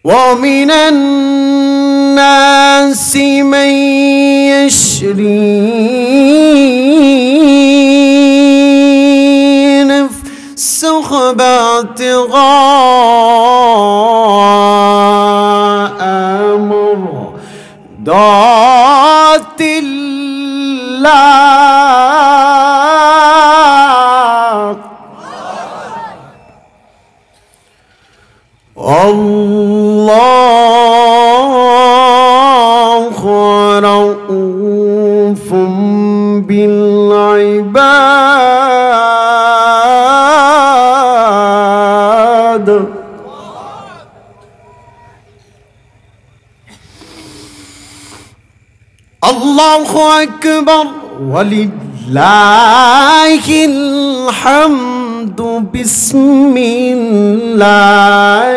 ومن الناس من يشري نفسه ابتغاء مرضات الله الله رؤوف بالعباد. الله أكبر ولله الحمد. بسم الله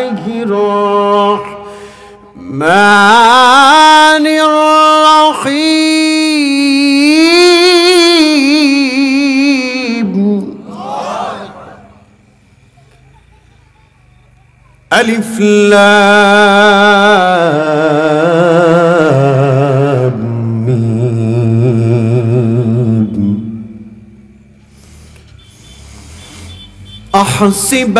الرحمن الرحيم. ألف لام ميم. أحسب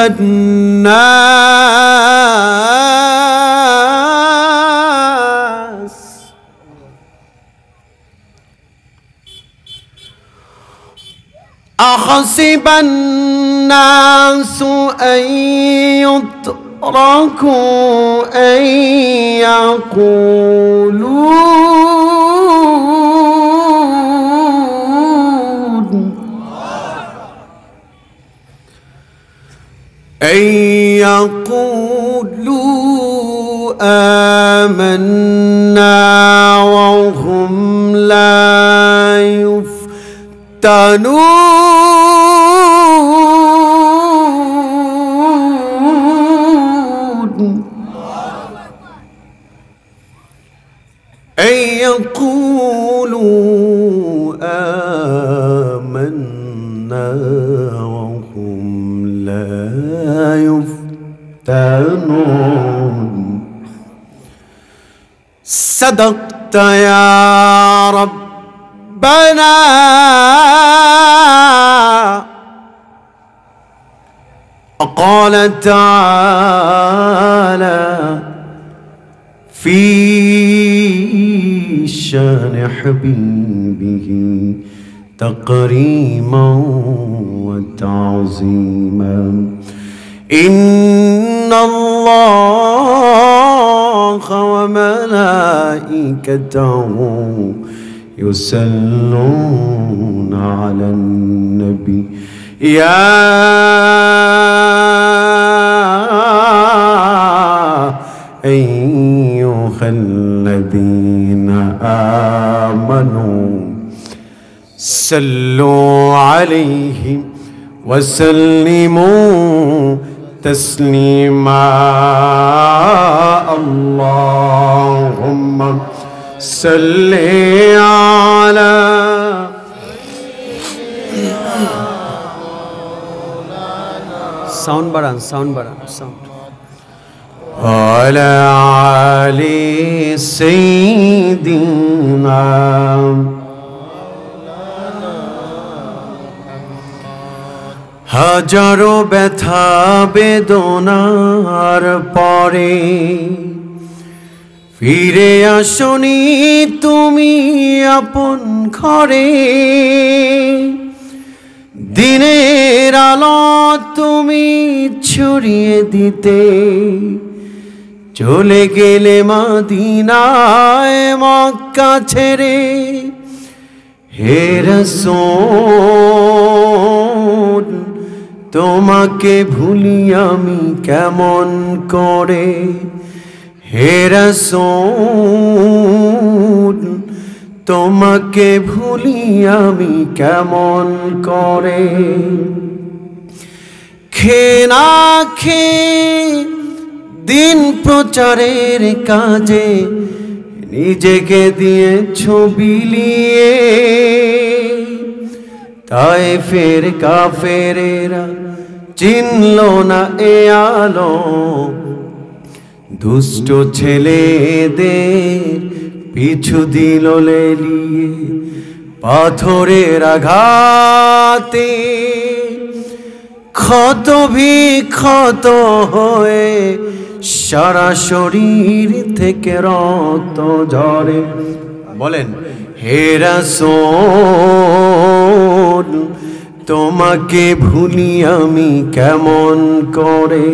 الناس أن يتركوا أن يقولوا آمنا وهم لا يفتنون. أن يقولوا آمنا وهم لا يفتنون. صدقت يا ربنا. قال تعالى في شان حبيبه تكريما وتعظيما. إن الله وملائكته يصلون على النبي يا أيها الذين آمنوا صلوا عليه وسلموا تسليما. اللهم صل على sound বাড়ান وعلى آل سيدنا হাজারো ব্যথা বেদনার পরে ফিরে আসনি তুমি আপন ঘরে। দিনের আলো তুমি ছড়িয়ে দিতে চলে গেলে মদিনায় মক্কা ছেড়ে। হে রাসূল তোমাকে ভুলি আমি কেমন করে। হে রাসূল তোমাকে ভুলি আমি কেমন করে। খেয়ে না খেয়ে দিন প্রচারের কাজে নিজেকে দিয়েছ বিলিয়ে। তায়েফের কাফেরেরা চিনল না এ আলো, দুষ্ট ছেলেদের পিছু দিল লেলিয়ে, পাথরের আঘাতে ক্ষত বিক্ষত হয়ে সারা শরীর থেকে রক্ত ঝরে। বলেন, হে রাসূল তোমাকে ভুলি আমি কেমন করে,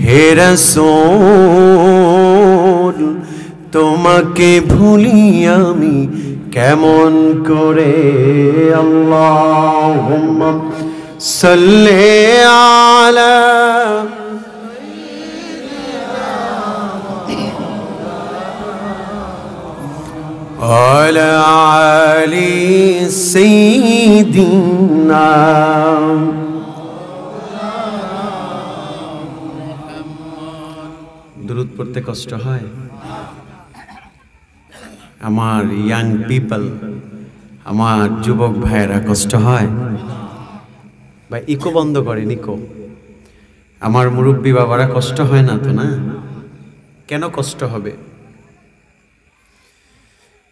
হে রাসূল তোমাকে ভুলি আমি কেমন করে। আল্লাহুম্মা সাল্লি আলা আলা আলি সাইয়্যিদিনা। দুরূদ পড়তে কষ্ট হয়? আমার ইয়াং পিপল, আমার যুবক ভাইয়েরা কষ্ট হয়? বা ইকো বন্ধ করেন, ইকো। আমার মুরব্বী বাবারা কষ্ট হয় না তো? না, কেন কষ্ট হবে?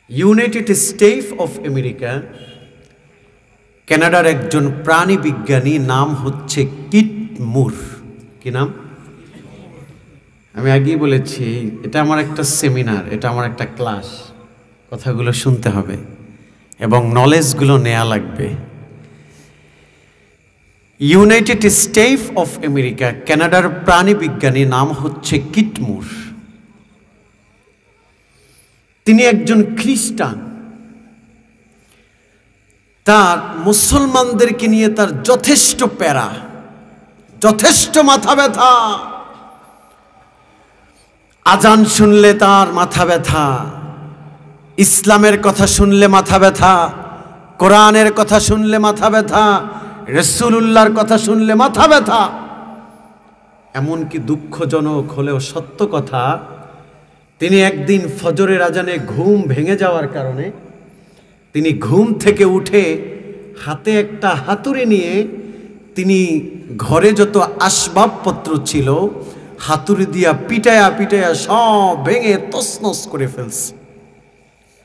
ইউনাইটেড স্টেটস অফ আমেরিকা, কানাডার একজন প্রাণী বিজ্ঞানী, নাম হচ্ছে কিট মুর। কি নাম? আমি আগেই বলেছি, এটা আমার একটা সেমিনার, এটা আমার একটা ক্লাস। কথাগুলো শুনতে হবে এবং নলেজগুলো নেওয়া লাগবে। ইউনাইটেড স্টেটস অফ আমেরিকা, কানাডার প্রাণী বিজ্ঞানী, নাম হচ্ছে কিট মুর। তিনি একজন খ্রিস্টান। তার মুসলমানদেরকে নিয়ে তার যথেষ্ট প্যারা, যথেষ্ট মাথা ব্যথা। আজান শুনলে তার মাথা ব্যথা, ইসলামের কথা শুনলে মাথা ব্যথা, কোরআনের কথা শুনলে মাথা ব্যথা, রাসূলুল্লাহর কথা শুনলে মাথা ব্যথা। এমনকি দুঃখজনক হলেও সত্য কথা, তিনি একদিন ফজরের আজানে ঘুম ভেঙে যাওয়ার কারণে তিনি ঘুম থেকে উঠে হাতে একটা হাতুড়ি নিয়ে তিনি ঘরে যত আসবাবপত্র ছিল হাতুড়ি দিয়া পিটায়া পিটায়া সব ভেঙে তছনছ করে ফেলছে।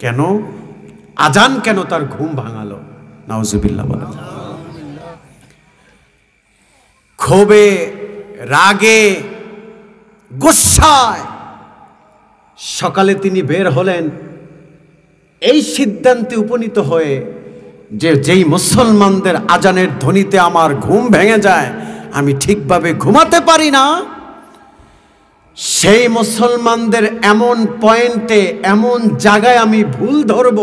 কেন? আজান কেন তার ঘুম ভাঙালো? নাউজুবিল্লাহ বলেন। ক্ষোভে, রাগে, গুসায় সকালে তিনি বের হলেন এই সিদ্ধান্তে উপনীত হয়ে যে যেই মুসলমানদের আজানের ধ্বনিতে আমার ঘুম ভেঙে যায়, আমি ঠিকভাবে ঘুমাতে পারি না, সেই মুসলমানদের এমন পয়েন্টে, এমন জায়গায় আমি ভুল ধরব,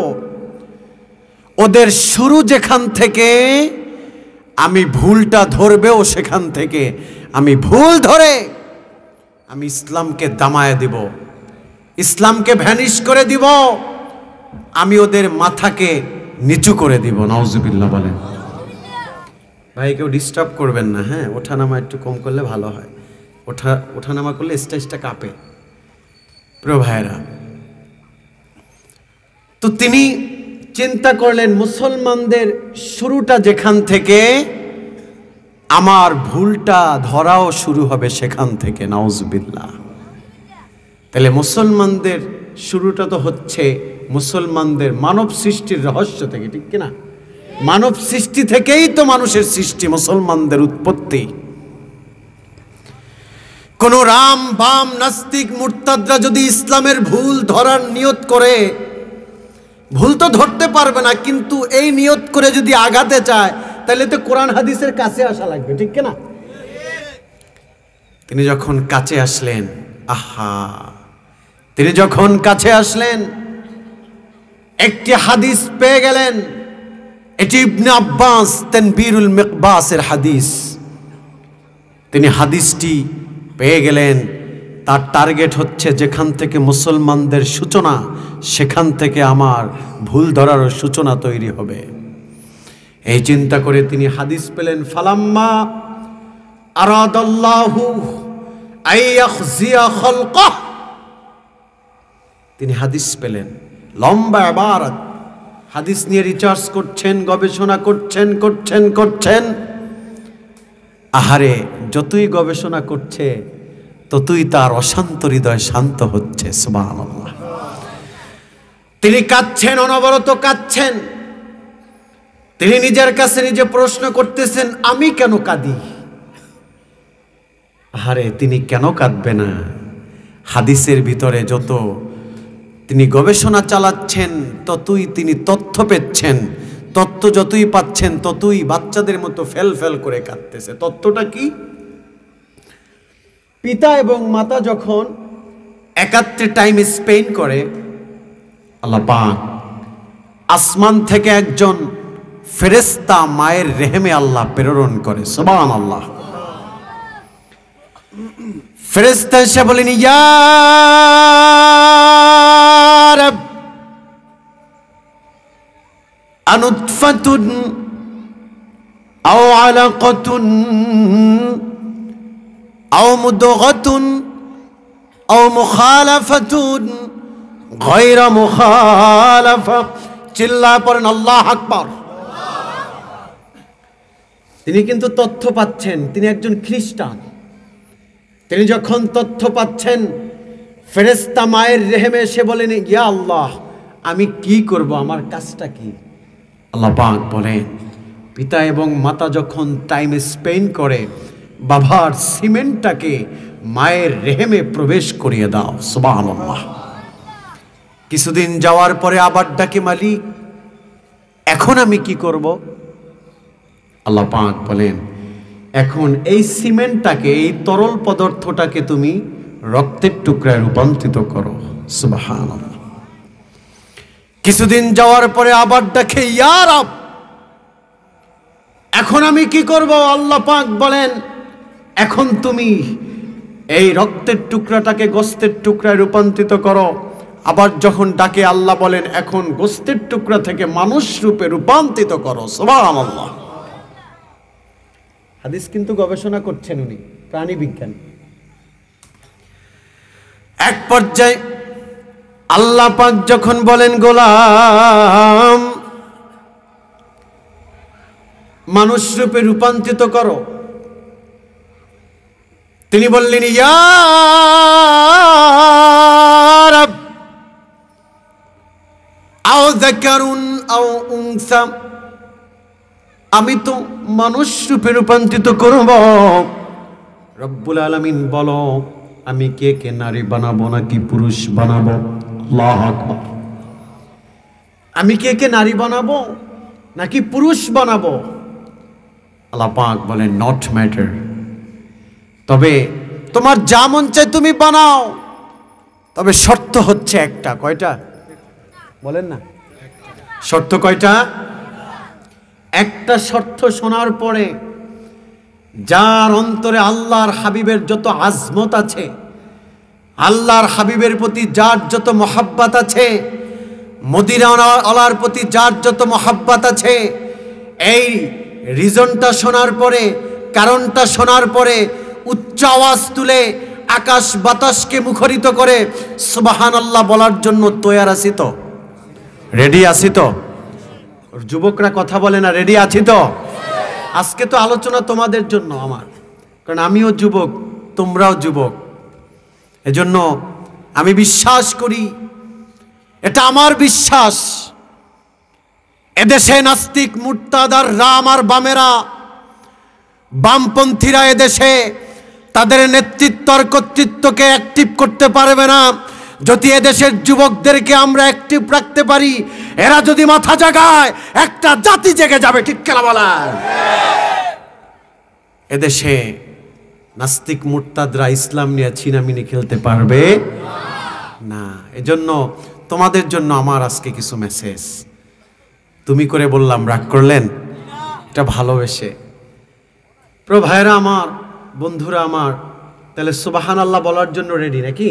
ওদের শুরু যেখান থেকে আমি ভুলটা ধরবেও সেখান থেকে আমি ভুল ধরে আমি ইসলামকে দামায় দিব, ইসলামকে ভ্যানিশ করে দিব, আমি ওদের মাথাকে নিচু করে দিব। নাউজুবিল্লাহ বলেন। ভাই কেউ ডিস্টার্ব করবেন না, হ্যাঁ? ওঠানামা একটু কম করলে ভালো হয়। ওঠানামা করলে স্টেজটা কাঁপে। প্রিয় ভাইরা, তো তিনি চিন্তা করলেন মুসলমানদের শুরুটা যেখান থেকে, আমার ভুলটা ধরাও শুরু হবে সেখান থেকে। নাউজুবিল্লাহ। তাহলে মুসলমানদের শুরুটা তো হচ্ছে মুসলমানদের মানব সৃষ্টির রহস্য থেকে, ঠিক কিনা? মানব সৃষ্টি থেকেই তো মানুষের সৃষ্টি, মুসলমানদের উৎপত্তি। কোন রাম বাম নাস্তিক মুরতাদরা যদি ইসলামের ভুল ধরার নিয়ত করে, ভুল তো ধরতে পারবে না, কিন্তু এই নিয়ত করে যদি আগাতে চায় তাহলে তো কোরআন হাদিসের কাছে আসা লাগবে, ঠিক কিনা? তিনি যখন কাছে আসলেন, আহা, তিনি যখন কাছে আসলেন একটি হাদিস পেয়ে গেলেন। এটি ইবনে আব্বাস তানবীরুল মিকবাসের হাদিস। তিনি হাদিসটি পেয়ে গেলেন। তার টার্গেট হচ্ছে যেখান থেকে মুসলমানদের সূচনা, সেখান থেকে আমার ভুল ধরারও সূচনা তৈরি হবে। এই চিন্তা করে তিনি হাদিস পেলেন। ফালাম্মা আরাদাল্লাহু আইয়াখজিয়া খালকাহ, তিনি হাদিস পেলেন। লম্বা ইবারত, হাদিস নিয়ে রিসার্চ করছেন, গবেষণা করছেন। আহারে, যতই গবেষণা করছে ততই তার অশান্ত হৃদয় শান্ত হচ্ছে। সুবহানাল্লাহ। তিনি কাঁদছেন, অনবরত কাঁদছেন। তিনি নিজের কাছে নিজে প্রশ্ন করতেছেন, আমি কেন কাঁদি? আরে তিনি কেন কাঁদবে না? হাদিসের ভিতরে যত তিনি গবেষণা চালাচ্ছেন ততই তিনি তথ্য পেচ্ছেন। তথ্য যতই পাচ্ছেন ততই বাচ্চাদের মতো ফেল ফেল করে কাঁদতেছে। তথ্যটা কি? পিতা এবং মাতা যখন একাত্রে টাইম স্পেন্ড করে, আল্লাহ পাক আসমান থেকে একজন ফেরেশতা মায়ের রেহেমে আল্লাহ প্রেরণ করে। সুবহানাল্লাহ। ফেরেশতা এসে বলেন, ইয়া রাব আনুতফাতুন আও আলাকাতুন আও মুদগাতুন আও মুখালাফাতুন গায়রা মুখালাফা। চিল্লায় পড়েন আল্লাহু আকবার। তিনি কিন্তু তথ্য পাচ্ছেন, তিনি একজন খ্রিস্টান। তিনি যখন তথ্য পাচ্ছেন, ফেরেশতা মায়ের রেহেমে এসে বলেন, ইয়া আল্লাহ, আমি কি করব, আমার কাজটা কি? আল্লাহ পাক বলেন, পিতা এবং মাতা যখন টাইম স্পেন্ড করে, বাবার সিমেন্টটাকে মায়ের রেহেমে প্রবেশ করিয়ে দাও। সুবহানাল্লাহ। কিছুদিন যাওয়ার পরে আবার ডাকে, মালিক, এখন আমি কি করব? আল্লাহ পাক বলেন, এখন এই সিমেন্টটাকে, এই তরল পদার্থটাকে তুমি রক্তের টুকরায় রূপান্তরিত করো। সুবহানাল্লাহ। কিছুদিন যাওয়ার পরে আবার ডাকে, ইয়া রব, এখন আমি কি করব? আল্লাহ পাক বলেন, এখন তুমি এই রক্তের টুকরাটাকে গোস্তের টুকরায় রূপান্তরিত করো। আবার যখন ডাকে, আল্লাহ বলেন, এখন গোস্তের টুকরা থেকে মানুষ রূপে রূপান্তরিত করো। সুবহানাল্লাহ। হাদিস কিন্তু গবেষণা করছেন উনি, প্রাণী বিজ্ঞান। এক পর্যায়ে আল্লাহ পাক যখন বলেন, গোলাম, মানুষ রূপে রূপান্তরিত করো, তিনি বললেন, ইয়া রাব আও যাকারুন আও উনসা, আমি তো মানুষ রূপে রূপান্তরিত করব। রব্বুল আলামিন বলো, আমি কে কে নারী বানাবো নাকি পুরুষ বানাবো? আল্লাহু আকবার। আমি কে কে নারী বানাবো নাকি পুরুষ বানাবো? আল্লাহ পাক বলেন, নট ম্যাটার, তবে তোমার যা মন চায় তুমি বানাও, তবে শর্ত হচ্ছে একটা। কয়টা বলেন না? শর্ত কয়টা? একটা শর্ত শোনার পরে যার অন্তরে আল্লাহর হাবিবের যত আজমত আছে, আল্লাহর হাবিবের প্রতি যার যত মহাব্বত আছে, মদিনাওয়ালার প্রতি যার যত মহাব্বত আছে, এই রিজনটা শোনার পরে, কারণটা শোনার পরে উচ্চ আওয়াজ তুলে আকাশ বাতাসকে মুখরিত করে সুবহানাল্লাহ বলার জন্য তৈয়ার আছি তো? রেডি আছি তো? যুবকরা কথা বলে না, রেডি আছি তো? আজকে তো আলোচনা তোমাদের জন্য আমার, কারণ আমিও যুবক, তোমরাও যুবক। এজন্য আমি বিশ্বাস করি, এটা আমার বিশ্বাস, এদেশে নাস্তিক মুরতাদার রাম আর বামেরা, বামপন্থীরা এদেশে তাদের নেতৃত্ব আর কর্তৃত্বকে অ্যাক্টিভ করতে পারবে না যদি এদেশের যুবকদেরকে আমরা অ্যাক্টিভ রাখতে পারি। এরা যদি মাথা জাগায়, একটা জাতি জেগে যাবে। ঠিক কেনা বলা? এদেশে নাস্তিক মুরতাদরা ইসলাম নিয়ে ছিনামিনি খেলতে পারবে না। এজন্য তোমাদের জন্য আমার আজকে কিছু মেসেজ। তুমি করে বললাম, রাগ করলেন? এটা ভালোবেসে। প্রিয় ভাইরা আমার, বন্ধুরা আমার, তাহলে সুবহানাল্লাহ বলার জন্য রেডি নাকি?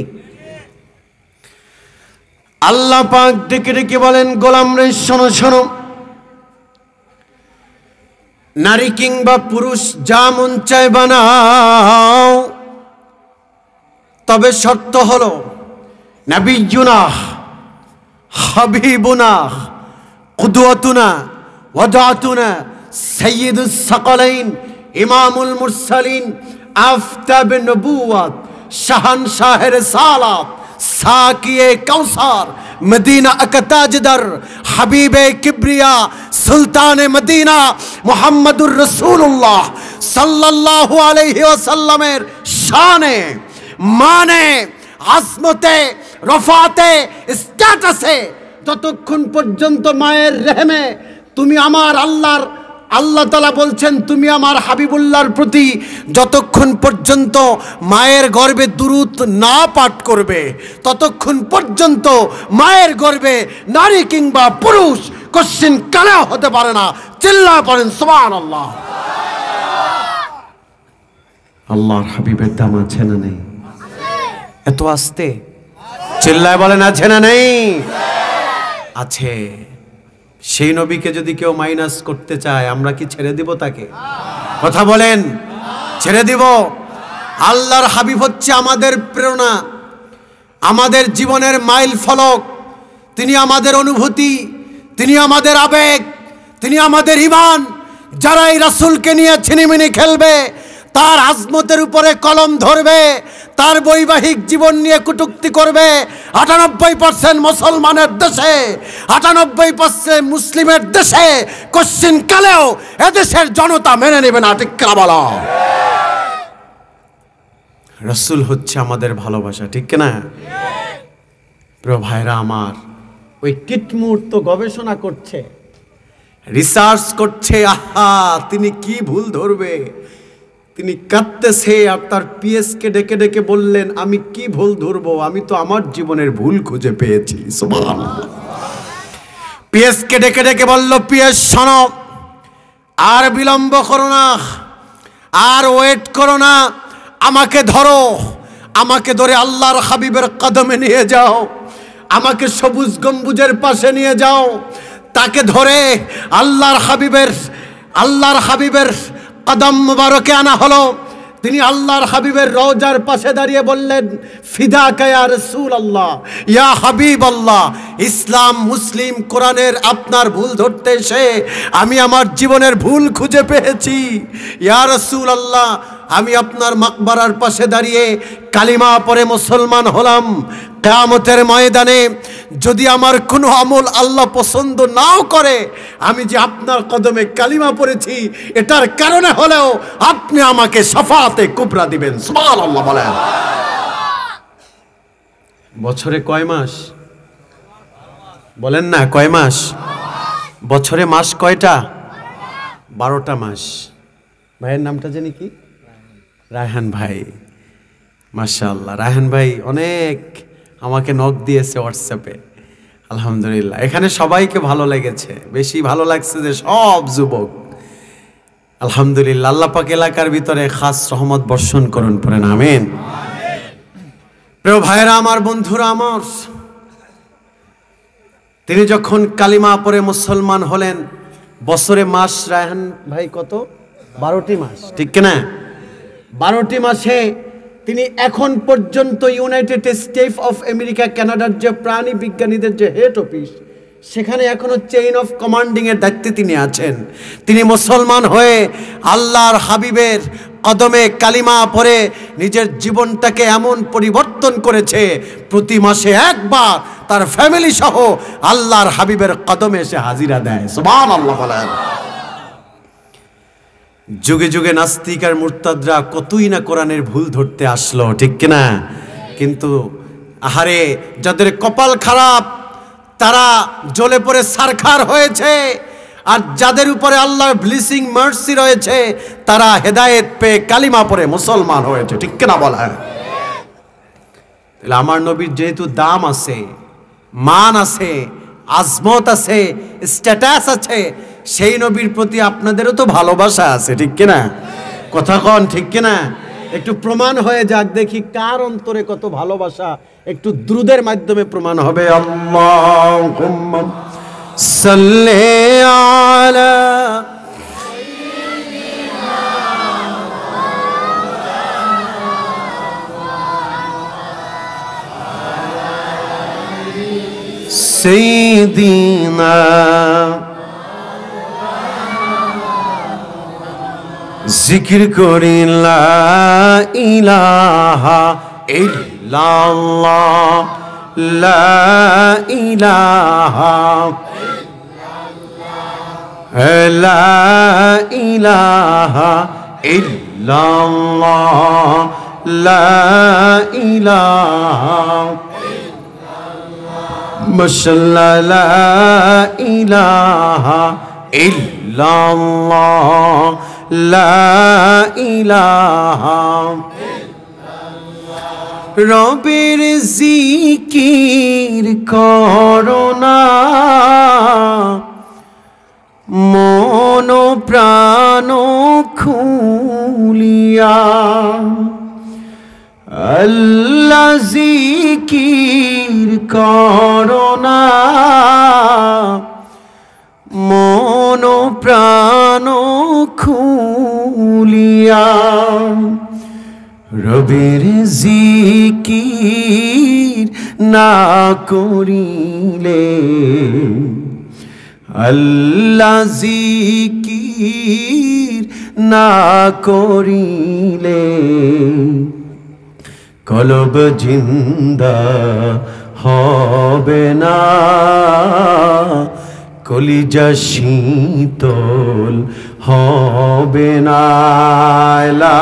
আল্লাহ পাক ডেকে ডেকে বলেন, গোলাম রে শোনো শোনো, নারী কিংবা পুরুষ যা মন চায় বানাও, তবে শর্ত হলো নবিয়ুনা হাবিবুনা কুদওয়াতুনা ওয়াদাতুনা সাইয়্যিদুস সাকালাইন ইমামুল মুরসালিন আফতাব নবুওয়াত শাহানশাহের সালাত, সাকিয়ে কাউসার, মদিনা আকতাজদার, হাবিবে কিবরিয়া, সুলতানে মদিনা মুহাম্মদুর রাসূলুল্লাহ সাল্লাল্লাহু আলাইহি ওয়াসাল্লামের শানে, মানে, আজমতে, রফাতে, স্ট্যাটাসে যতক্ষণ পর্যন্ত মায়ের রেহেমে তুমি আমার আল্লাহ তাআলা বলছেন তুমি আমার হাবিবুল্লাহর প্রতি যতক্ষণ পর্যন্ত মায়ের গর্ভে দুরূদ না পাঠ করবে ততক্ষণ পর্যন্ত মায়ের গর্ভে নারী কিংবা পুরুষ কোশ্চিন কালেও হতে পারে না। চিল্লায় পড়েন সুবহানাল্লাহ। আল্লাহর হাবিবের দাম আছে না নেই? এত আস্তে চিল্লায় বলেন আছে না নেই? আছে। সেই নবীকে যদি কেউ মাইনাস করতে চায় আমরা কি ছেড়ে দিব তাকে? কথা বলেন, ছেড়ে দিব? আল্লাহর হাবিব হচ্ছে আমাদের প্রেরণা, আমাদের জীবনের মাইল ফলক। তিনি আমাদের অনুভূতি, তিনি আমাদের আবেগ, তিনি আমাদের ঈমান। যারা এই রাসূলকে নিয়ে ছিনিমিনি খেলবে, তার আজমতের উপরে কলম ধরবে, তার বৈবাহিক জীবন নিয়ে কটূক্তি করবে, ৯৮% মুসলমানের দেশে, ৯৮% মুসলিমের দেশে কোশ্চিন কালেও এদেশের জনতা মেনে নেবে না। ঠিক কিনা বলো? রাসূল হচ্ছে আমাদের ভালোবাসা, ঠিক কিনা? প্রিয় ভাইরা আমার, ওই কীটমূর্ত গবেষণা করছে, রিসার্চ করছে, আহা তিনি কি ভুল ধরবে, তিনি কাঁদতেছে আর তার পিএসকে ডেকে ডেকে বললেন আমি কি ভুল ধরবো, আমি তো আমার জীবনের ভুল খুঁজে পেয়েছি। সুবহানাল্লাহ। পিএসকে ডেকে ডেকে বলল, পিএস শোনো, আর বিলম্ব করো না, আর ওয়েট করো না, আমাকে ধরো, আমাকে ধরে আল্লাহর হাবিবের কদমে নিয়ে যাও, আমাকে সবুজ গম্বুজের পাশে নিয়ে যাও। তাকে ধরে আল্লাহর হাবিবের কদম মুবারকে আনা হলো। তিনি আল্লাহর হাবিবের রওজার পাশে দাঁড়িয়ে বললেন, ফিদাকা ইয়া রাসূলুল্লাহ, ইয়া হাবিবাল্লাহ, ইসলাম, মুসলিম, কোরআনের আপনার ভুল ধরতে এসে আমি আমার জীবনের ভুল খুঁজে পেয়েছি। ইয়া রাসূলুল্লাহ, আমি আপনার মাকবারার পাশে দাঁড়িয়ে কালিমা পড়ে মুসলমান হলাম। কিয়ামতের ময়দানে যদি আমার কোনো আমল আল্লাহ পছন্দ নাও করে, আমি যে আপনার কদমে কালিমা পড়েছি এটার কারণে হলেও আপনি আমাকে শাফাআতে কুবরা দিবেন। সুবহানাল্লাহ বলেন। বছরে কয় মাস বলেন না? কয় মাস? বছরে মাস কয়টা? 12টা মাস। ভাইয়ের নামটা জানি কি? রায়হান ভাই। মাশাআল্লাহ, রায়হান ভাই অনেক আমাকে নক দিয়েছে হোয়াটসঅ্যাপে। আলহামদুলিল্লাহ, এখানে সবাইকে ভালো লেগেছে। বেশি ভালো লাগছে যে সব যুবক। আলহামদুলিল্লাহ, আল্লাহ পাক এলাকার ভিতরে খাস রহমত বর্ষণ করুন, পড়েন আমিন। প্রিয় ভাইরা আমার, বন্ধুরা আমার, তিনি যখন কালিমা পড়ে মুসলমান হলেন, বছরে মাস রায়হান ভাই কত? 12টি মাস, ঠিক কিনা? 12টি মাসে তিনি এখন পর্যন্ত ইউনাইটেড স্টেটস অফ আমেরিকা, কানাডার যে প্রাণী বিজ্ঞানীদের যে হেড অফিস, সেখানে এখনো চেইন অফ কমান্ডিং এর দায়িত্বে তিনি আছেন। তিনি মুসলমান হয়ে আল্লাহর হাবিবের কদমে কালিমা পড়ে নিজের জীবনটাকে এমন পরিবর্তন করেছে, প্রতি মাসে একবার তার ফ্যামিলি সহ আল্লাহর হাবিবের কদমে এসে হাজিরা দেয়। সুবহানাল্লাহ বলেন। যুগে যুগে নাস্তিক আর মুরতাদরা কতই না কোরআনের ভুল ধরতে আসলো, ঠিক কিনা? কিন্তু আহারে, যাদের কপাল খারাপ তারা জ্বলে পড়ে সারখার হয়েছে, আর যাদের উপরে আল্লাহর ব্লেসিং মার্সি রয়েছে তারা হেদায়েত পেয়ে কালিমা পড়ে মুসলমান হয়েছে, ঠিক কিনা বলা? তাহলে আমার নবীর যেহেতু দাম আছে, মান আছে, আজমত আছে, স্ট্যাটাস আছে, সেই নবীর প্রতি আপনাদেরও তো ভালোবাসা আছে, ঠিক কিনা? কথা কন, ঠিক কিনা? একটু প্রমাণ হয়ে যাক, দেখি কার অন্তরে কত ভালোবাসা। একটু দ্রুদের মাধ্যমে প্রমাণ হবে। আল্লাহুম্মা সাল্লি আলা সাইয়্যিদিনা জিকির করি লা ইলাহা ইল্লাল্লাহ লা ইলাহা লা ইলাহা ইল্লাল্লাহ লা ইলাহা মাশাআল্লাহ লা ইলাহা ইল্লাল্লাহ লা ইলাহা রবের জিকির করো না মন প্রাণ খুলিয়া আল্লাহ জিকির করো না মন প্রাণ খুলিয়া রবের জিকির না করিলে আল্লাহ জিকির না করিলে কলব জিন্দা হবে না কলিজা শীতল হবে না লা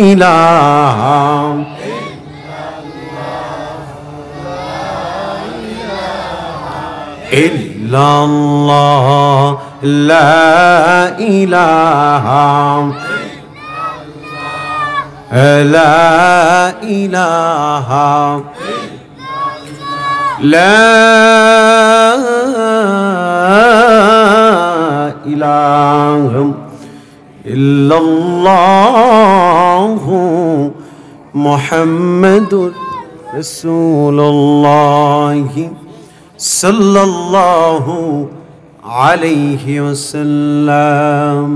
ইলাহা ইল্লাল্লাহ লা ইলাহা লা ইলাহা লা ইলাহা ইল্লাল্লাহু মুহাম্মাদুর রাসূলুল্লাহ সাল্লাল্লাহু আলাইহি ওয়াসাল্লাম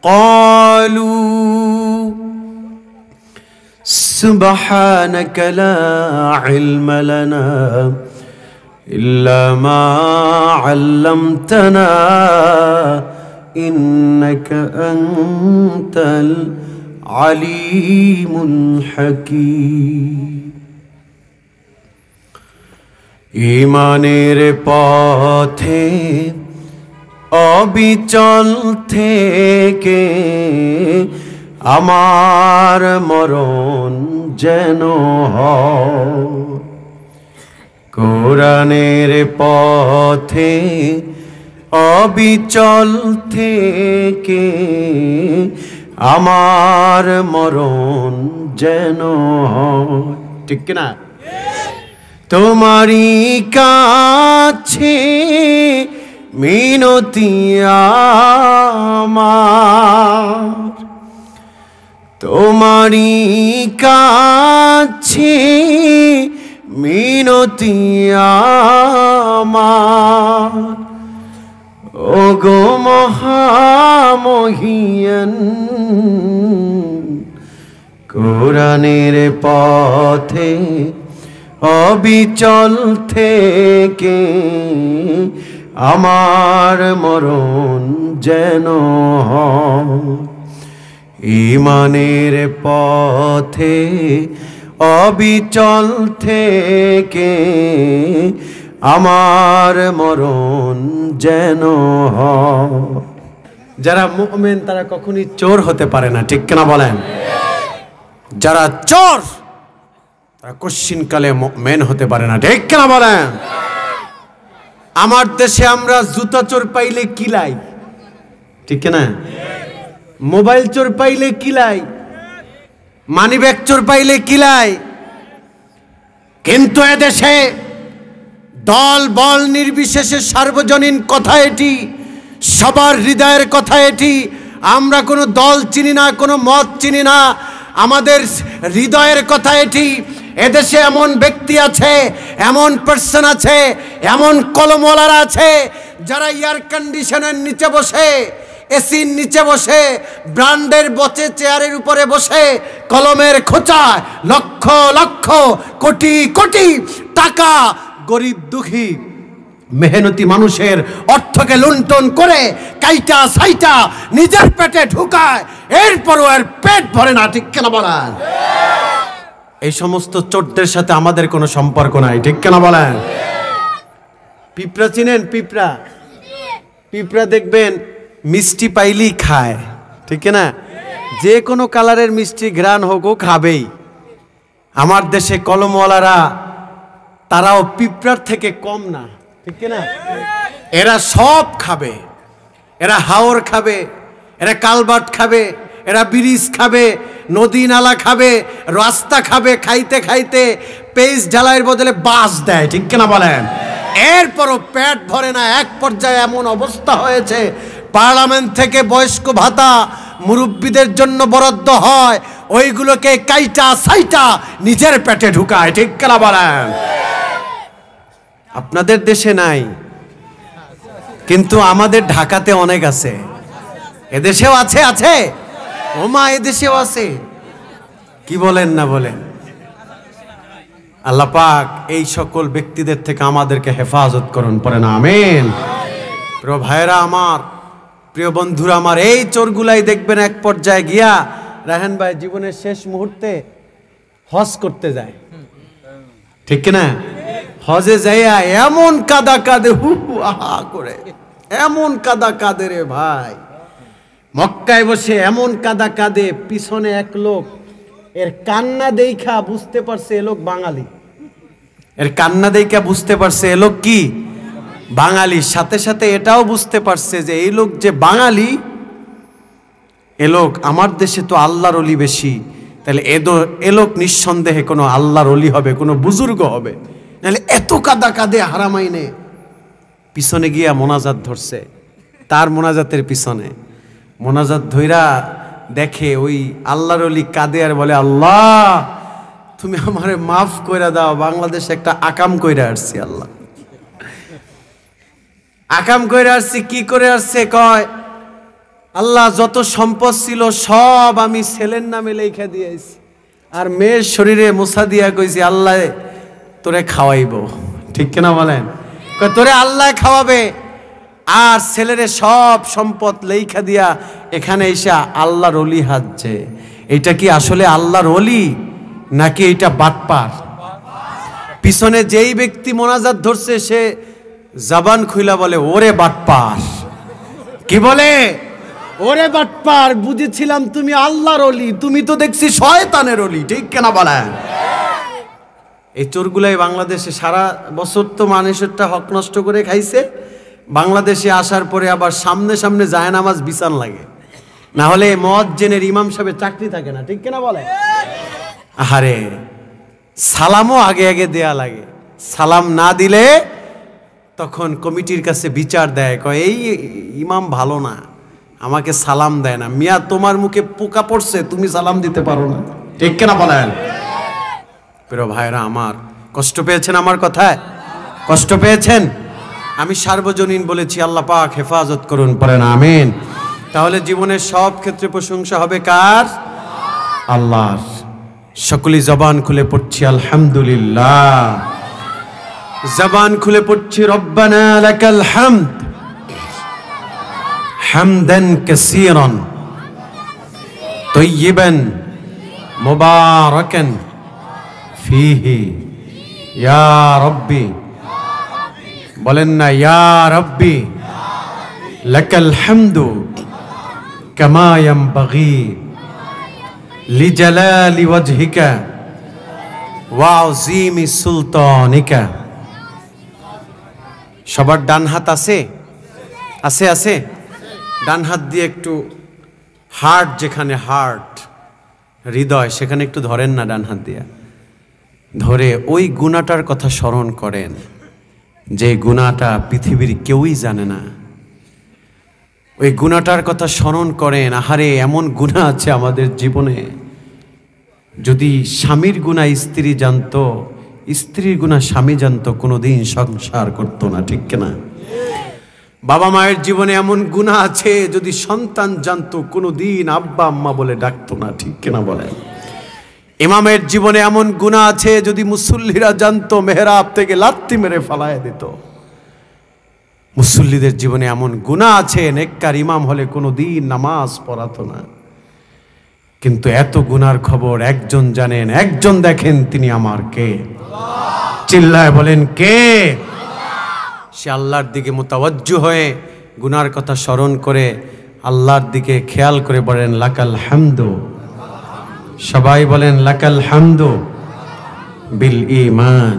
ক্বালু سبحانك لا علم لنا إلا ما علمتنا إنك أنت العليم الحكيم ঈমানের পথে অবিচল থেকে আমার মরণ যেন হয় কোরআনের পথে অবিচল থেকে আমার মরণ যেন হয় ঠিক কিনা তোমারই কাছে মিনতি আমার তোমারই কাছে মিনতি আমার ওগো মহামহিয়ান কোরআনের পথে অবিচল থেকে আমার মরণ যেন হয় ঈমানের পথে অবিচল থেকে আমার মরণ যেন হয় যারা মুমিন তারা কখনোই চোর হতে পারে না ঠিক কিনা বলেন যারা চোর তারা কোশ্চিনকালে মুমিন হতে পারে না ঠিক কিনা বলেন আমার দেশে আমরা জুতা চোর পাইলে কিলাই ঠিক কিনা মোবাইল চোর পাইলে কিলাই মানি ব্যাগ চোর পাইলে কিলাই কিন্তু এদেশে দল বল নির্বিশেষে সার্বজনীন কথা এটি সবার হৃদয়ের কথা এটি আমরা কোনো দল চিনি না কোনো মত চিনি না আমাদের হৃদয়ের কথা এটি এদেশে এমন ব্যক্তি আছে এমন পার্সন আছে এমন কলমওয়ালারা আছে যারা এয়ার কন্ডিশনের নিচে বসে এসির নিচে বসে ব্র্যান্ডের বসে চেয়ারের উপরে বসে কলমের খোঁচায় লক্ষ লক্ষ কোটি কোটি টাকা গরিব দুঃখী মেহনতি মানুষের অর্থকে লুণ্ঠন করে কাইটা সাইটা নিজের পেটে ঢুকায় এরপরও এর পেট ভরে না ঠিক কেন বলেন এই সমস্ত চোরদের সাথে আমাদের কোনো সম্পর্ক নাই, ঠিক কেনা বলেন? পিঁপড়া চিনেন? পিঁপড়া, পিঁপড়া দেখবেন মিষ্টি পাইলেই খায়, ঠিক না? যে কোনো কালারের মিষ্টি ঘ্রাণ হোক ও খাবেই। আমার দেশে কলমওয়ালারা তারাও পিঁপড়ার থেকে কম না, ঠিক না? এরা সব খাবে, এরা হাওর খাবে, এরা কালবাট খাবে, এরা ব্রিজ খাবে, নদী নালা খাবে, রাস্তা খাবে, খাইতে খাইতে পেজ ঢালাইয়ের বদলে বাস দেয়, ঠিক কিনা বলেন? এরপরও পেট ভরে না। এক পর্যায়ে এমন অবস্থা হয়েছে, পার্লামেন্ট থেকে বয়স্ক ভাতা মুরব্বীদের জন্য বরাদ্দ হয়, ওইগুলোকে কাইটা সাইটা নিজের পেটে ঢুকায়, ঠিক কিনা বলেন? আপনাদের দেশে নাই, কিন্তু আমাদের ঢাকাতে অনেক আছে। এদেশেও আছে, আছে ওমা, এদেশেও আছে। কি বলেন না বলেন? আল্লাহ পাক এই সকল ব্যক্তিদের থেকে আমাদেরকে হেফাজত করুন, পড়ে না আমিন। প্রিয় ভাইরা আমার, প্রিয় বন্ধুরা আমার, এই চোরগুলাই দেখবেন এক পর্যায়ে গিয়া রায়হান ভাই জীবনের শেষ মুহূর্তে হজ করতে যায়, ঠিক না? হজে যাইয়া এমন কাদা কাঁদে, হু হু আহা করে এমন কাদা কাঁদে রে ভাই, মক্কায় বসে এমন কাদা কাঁদে। পিছনে এক লোক এর কান্না দেখা বুঝতে পারছে এ লোক বাঙালি, এর কান্না দেখা বুঝতে পারছে এ লোক কি বাঙালি। সাথে সাথে এটাও বুঝতে পারছে যে এই লোক যে বাঙালি, এ লোক আমার দেশে তো আল্লাহর ওলি বেশি, তাহলে এ লোক নিঃসন্দেহে কোনো আল্লাহর ওলি হবে, কোনো বুজুর্গ হবে। নাহলে এত কাদা কাঁদে হারামাইনে। পিছনে গিয়া মোনাজাত ধরছে, তার মোনাজাতের পিছনে মোনাজাত ধইরা দেখে ওই আল্লাহর ওলি কাঁদে আর বলে, আল্লাহ তুমি আমারে মাফ কইরা দাও, বাংলাদেশে একটা আকাম কইরা আসছি, আল্লাহ আকাম কইরা আসছি। কি করে আসছে? কয়, আল্লাহ যত সম্পদ ছিল সব আমি ছেলের নামে লেখা দিয়েছি, আর মেয়ের শরীরে মুছা দিয়া কইছি আল্লাহ তোরে খাওয়াইব, ঠিক কিনা বলেন? তোরে আল্লাহ খাওয়াবে, আর ছেলেরে সব সম্পদ লেখা দিয়া এখানে এসে আল্লাহর ওলি হাজছে। এটা কি আসলে আল্লাহর ওলি নাকি এটা বাটপার? পিছনে যেই ব্যক্তি মোনাজাত ধরছে সে জবান খুইলা বলে, ওরে বাটপার। কি বলে? ওরে বাটপার, বুঝেছিলাম তুমি আল্লাহর ওলি, তুমি তো দেখছি শয়তানের ওলি, ঠিক কিনা বলেন? এই চোরগুলাই বাংলাদেশে সারা বছর তো মানুষেরটা হক নষ্ট করে খাইছে, বাংলাদেশে আসার পরে আবার সামনে সামনে জায়নামাজ বিছান লাগে, না হলে মুয়াজ্জিনের ইমাম সাহেবের চাকরি থাকে না, ঠিক কিনা বলে? আরে সালামও আগে আগে দেয়া লাগে, সালাম না দিলে তখন কমিটির কাছে বিচার দেয়, কয় এই ইমাম ভালো না, আমাকে সালাম দেয় না। মিয়া তোমার মুখে পোকা পড়ছে, তুমি সালাম দিতে পারো না, ঠিক কিনা বলেন? প্রিয় ভাইরা আমার, কষ্ট পেয়েছেন আমার কথায়? কষ্ট পেয়েছেন? আমি সার্বজনীন বলেছি, আল্লাহ পাক হেফাজত করুন, পড়েন আমিন। তাহলে জীবনের সব ক্ষেত্রে প্রশংসা হবে কার? আল্লাহর। সকলেই জবান খুলে পড়ছি আলহামদুলিল্লাহ, জবান খুলে পড়ছি রব্বানা লাকাল হামদ হামদান কাসীরান তাইয়িবান মুবারাকান ফিহি ইয়া রাব্বি। বলেন না, ইয়া রাব্বি লাকাল হামদু কামা ইয়ানবাগি লিজালালি ওয়াজহিকা ওয়া আযীমি সুলতানিকা। সবার ডান হাত আছে? আছে আছে? ডান হাত দিয়ে একটু হার্ট, যেখানে হার্ট হৃদয়, সেখানে একটু ধরেন না, ডান হাত দিয়ে ধরে ওই গুনাহটার কথা স্মরণ করেন, যে গুনাহটা পৃথিবীর কেউই জানে না। ওই গুনাহটার কথা স্মরণ করেন। আহারে, এমন গুনাহ আছে আমাদের জীবনে, যদি স্বামীর গুনাহ স্ত্রী জানতো, স্ত্রীর গুনাহ স্বামী জানতো, কোনোদিন সংসার করতো না, ঠিক কিনা? বাবা মায়ের জীবনে এমন গুনাহ আছে, যদি সন্তান জানতো, কোনোদিন আব্বা আম্মা বলে ডাকতো না, ঠিক কিনা বলেন? ইমামের জীবনে এমন গুনাহ আছে, যদি মুসল্লিরা জানতো, মেহরাব থেকে লাত্তি মেরে ফালায় দিত। মুসল্লিদের জীবনে এমন গুনাহ আছে, নেককার ইমাম হলে কোনোদিন নামাজ পড়াতো না। কিন্তু এত গুনার খবর একজন জানেন, একজন দেখেন, তিনি আমার কে? চিল্লায় বলেন কে? সে আল্লাহর দিকে মুতাওয়াজ্জু হয়ে গুনার কথা স্মরণ করে আল্লাহর দিকে খেয়াল করে বলেন লাকাল হামদু। সবাই বলেন লাকাল হামদু বিল ঈমান,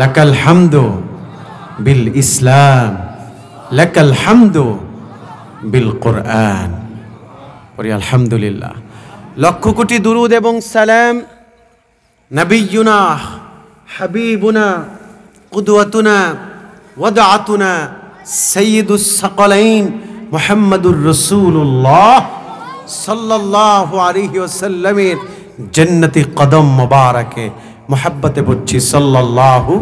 লাকাল হামদু বিল ইসলাম, লাকাল হামদু বিল কোরআন। পড়ি আলহামদুলিল্লাহ। লক্ষ কোটি দুরুদ এবং সালাম নবিয়ুনা হাবিবুনা কুদওয়াতুনা ওয়াদআতুনা সাইয়্যিদুস সাকালাইন মুহাম্মাদুর রাসূলুল্লাহ সাল্লাল্লাহু আলাইহি ওয়াসাল্লামের জান্নাতি কদম মোবারকে মুহাব্বতে পড়ছি সাল্লাল্লাহু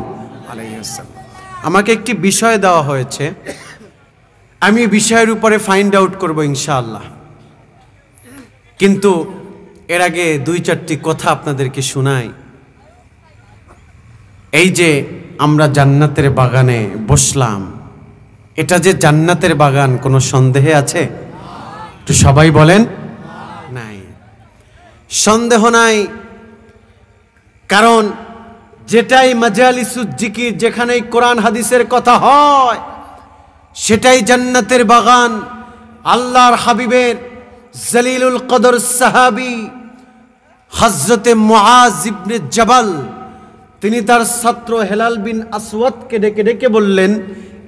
আলাইহি ওয়াসাল্লাম। আমাকে একটি বিষয় দেওয়া হয়েছে, আমি বিষয়ের উপরে ফাইন্ড আউট করব ইনশাআল্লাহ। কিন্তু এর আগে দুই চারটি কথা আপনাদেরকে শোনাই। এই যে আমরা জান্নাতের বাগানে বসলাম, এটা যে জান্নাতের বাগান কোনো সন্দেহে আছে? একটু সবাই বলেন নাই। সন্দেহ নাই, কারণ যেটাই মাজালিসুজ জিকির, যেখানেই কোরআন হাদিসের কথা হয়, সেটাই জান্নাতের বাগান। আল্লাহর হাবিবের জলিলুল কদর সাহাবী হযরতে মুআজ ইবনে জাবাল, তিনি তার ছাত্র হেলাল বিন আসওয়াদকে ডেকে ডেকে বললেন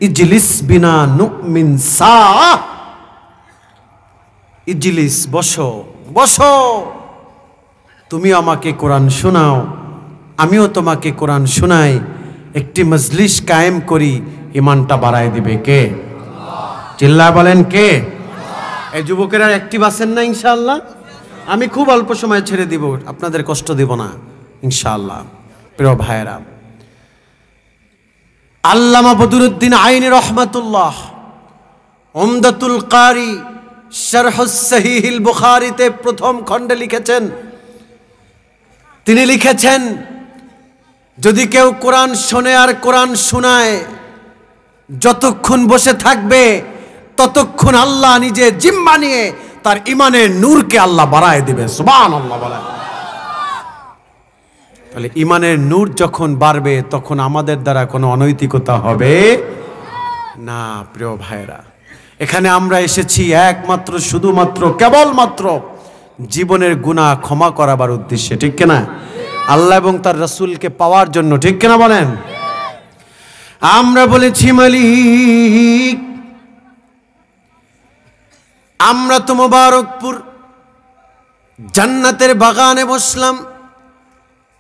ইজলিস বিনা নুমিন সাআহ, ইজলিস, বসো বসো, তুমি আমাকে কোরআন শোনাও, আমিও তোমাকে কোরআন শোনাই, একটি মজলিস কায়েম করি, ইমানটা বাড়ায় দিবে কে? চিল্লায় বলেন কে? এই যুবকেরা অ্যাক্টিভ আছেন না ইনশাআল্লাহ? আমি খুব অল্প সময় ছেড়ে দিব, আপনাদের কষ্ট দিব না ইনশাআল্লাহ। প্রিয় ভাইয়েরা, আল্লামা বদরুদ্দিন আইনি রহমাতুল্লাহ উমদাতুল কারি শারহুস সহিহুল বুখারীতে প্রথম খণ্ডে লিখেছেন, তিনি লিখেছেন যদি কেউ কোরআন শোনে আর কোরআন শোনায়, যতক্ষণ বসে থাকবে ততক্ষণ আল্লাহ নিজে জিম্মা নিয়ে তার ইমানের নূরকে আল্লাহ বাড়ায় দিবে। সুবহানাল্লাহ বলেন। তাহলে ইমানের নূর যখন বাড়বে তখন আমাদের দ্বারা কোনো অনৈতিকতা হবে না। প্রিয় ভাইরা, এখানে আমরা এসেছি একমাত্র শুধুমাত্র কেবলমাত্র জীবনের গুনাহ ক্ষমা করাবার উদ্দেশ্যে, ঠিক কিনা? আল্লাহ এবং তার রাসূলকে পাওয়ার জন্য, ঠিক কিনা বলেন? আমরা বলেছি মালিক, আমরা তো মোবারকপুর জান্নাতের বাগানে বসলাম,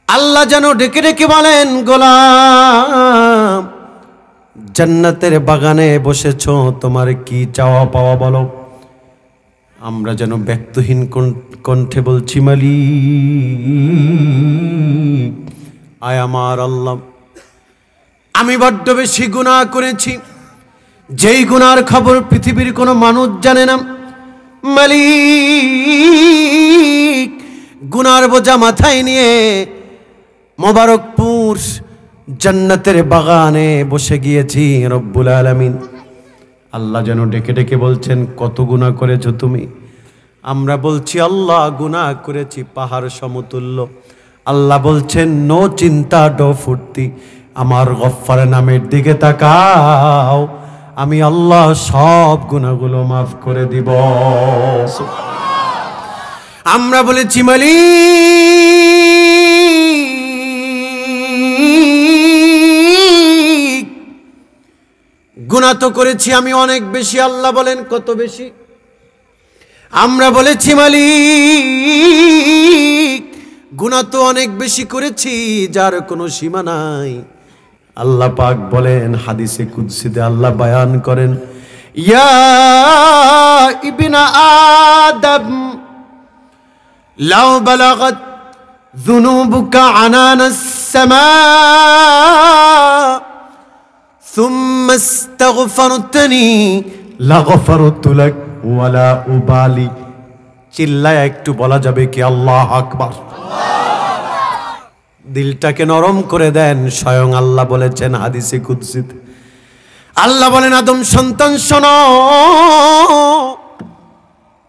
আল্লাহ যেন ডেকে ডেকে বলেন গোলাম জান্নাতের বাগানে বসেছ, তোমার কি চাওয়া পাওয়া বলো। আমরা যেন ব্যক্তহীন কণ্ঠে বলছি মালিক, আয় আমার আল্লাহ, আমি বড্ড বেশি গুনাহ করেছি, যেই গুনার খবর পৃথিবীর কোনো মানুষ জানে না। মালিক, গুনার বোঝা মাথায় নিয়ে মোবারকপুর জান্নাতের বাগানে বসে গিয়েছি রব্বুল আলামিন। আল্লাহ যেন ডেকে ডেকে বলছেন কত গুনাহ করেছো তুমি। আমরা বলছি আল্লাহ গুনাহ করেছি পাহাড় সমতুল্য। আল্লাহ বলছেন নো চিন্তা ডো ফুর্তি, আমার গফফার নামের দিকে তাকাও, আমি আল্লাহ সব গুনাহগুলো মাফ করে দিব। আমরা বলেছি মালিক গুনাহ তো করেছি আমি অনেক বেশি। আল্লাহ বলেন কত বেশি? আমরা বলেছি মালিক গুনাহ তো অনেক বেশি করেছি, যার কোনো সীমা নাই। আল্লাহ পাক বলেন হাদিসে কুদসিতে আল্লাহ বয়ান করেন, ইয়া ইবনা আদম লাউ বালাগাত যুনুবুকা আনানাস সামা সুম্মা ইস্তাগফারতনি লাগফারতু লাক ওয়ালা উবালি। চিল্লায় একটু বলা যাবে কি আল্লাহু আকবার? দিলটাকে নরম করে দেন। স্বয়ং আল্লাহ বলেছেন হাদিসে কুদসিতে, আল্লাহ বলেন আদম সন্তান শোনো,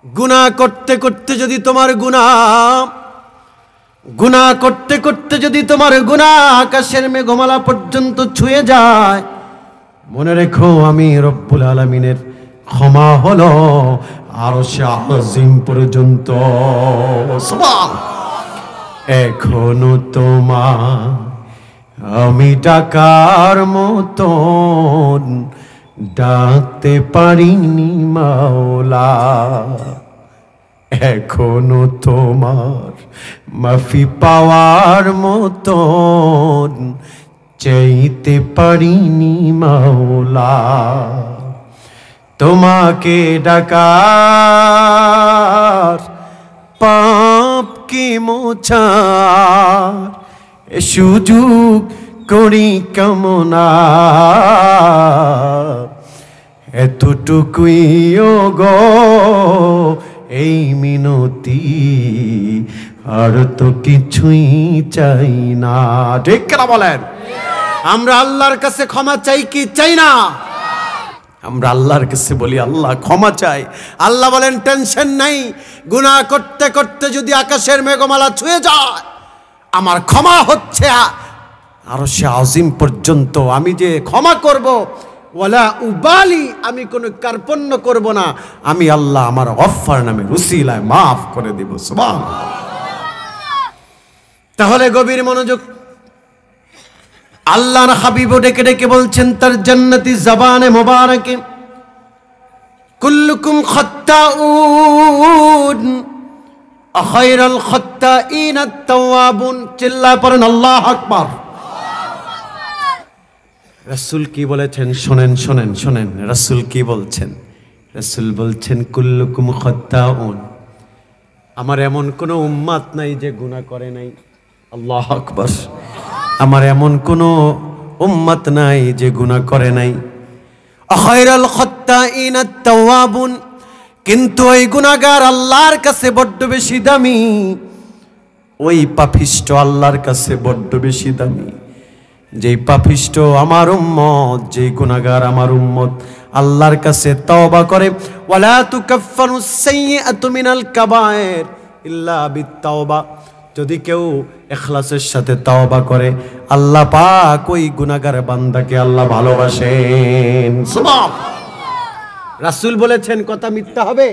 গুনাহ করতে করতে যদি তোমার গুনাহ করতে করতে যদি তোমার গুনাহ আকাশের মেঘমালা পর্যন্ত ছুঁয়ে যায়, মনে রেখো আমি রব্বুল আলামিনের ক্ষমা হলো আরশে আজিম পর্যন্ত। সুবহান। এখনো তোমার আমি ডাকার মতন ডাকতে পারিনি মাওলা, এখনো তোমার মাফি পাওয়ার মতন চাইতে পারিনি মাওলা। তোমাকে ডাকার পাপ কি মোছার সুযোগ করি কামনা, এতটুকুই গো এই মিনতি, আর তো কিছুই চাই না। ঠিক কেনা বলেন? আমরা আল্লাহর কাছে ক্ষমা চাই কি চাই না? আমরা আল্লাহর কাছে বলি আল্লাহ ক্ষমা চাই। আল্লাহ বলেন টেনশন নাই, গুনাহ করতে করতে যদি আকাশের মেঘমালা ছুঁয়ে যায়, আমার ক্ষমা হচ্ছে আরশে আজিম পর্যন্ত। আমি যে ক্ষমা করব, ওয়ালা উবালি, আমি কোনো কার্পণ্য করব না। আমি আল্লাহ আমার গফফার নামে উসিলায় মাফ করে দিব। সুবহানাল্লাহ। তাহলে গভীর মনোযোগ, আল্লাহর হাবিব ডেকে ডেকে বলছেন তার জান্নাতি জবানে মোবারকে, কুল্লুকুম খাত্তাউন খায়রুল খাত্তাইন আত-তাওয়াবুন। চিল্লায় পড়েন আল্লাহু আকবার। রাসূল কি বলেছেন? শোনেন শোনেন শোনেন, রাসূল কি বলছেন? রাসূল বলছেন কুল্লুকুম খাত্তাউন, আমার এমন কোনো উম্মত নাই যে গুনাহ করে নাই। আল্লাহু আকবার। আমার এমন কোনো উম্মত নাই যে গুনাহ করে নাই। খায়রুল খাত্তাইন আত-তাওয়াবুন, কিন্তু ওই গুনাহগার আল্লাহর কাছে বড্ড বেশি দামি, ওই পাপিষ্ট আল্লাহর কাছে বড্ড বেশি দামি। যেই পাপিষ্ট আমার উম্মত, যেই গুনাহগার আমার উম্মত আল্লাহর কাছে তওবা করে, ওয়ালা তুকাফফারুস সাইয়্যাতু মিনাল কাবায়ের ইল্লা বিত-তাওবা, যদি কেউ ইখলাসের সাথে তওবা করে, আল্লাহ পাক ওই গুনাহগার বান্দাকে আল্লাহ ভালোবাসেন। সুবহানাল্লাহ। রাসূল বলেছেন কথা মিথ্যা হবে?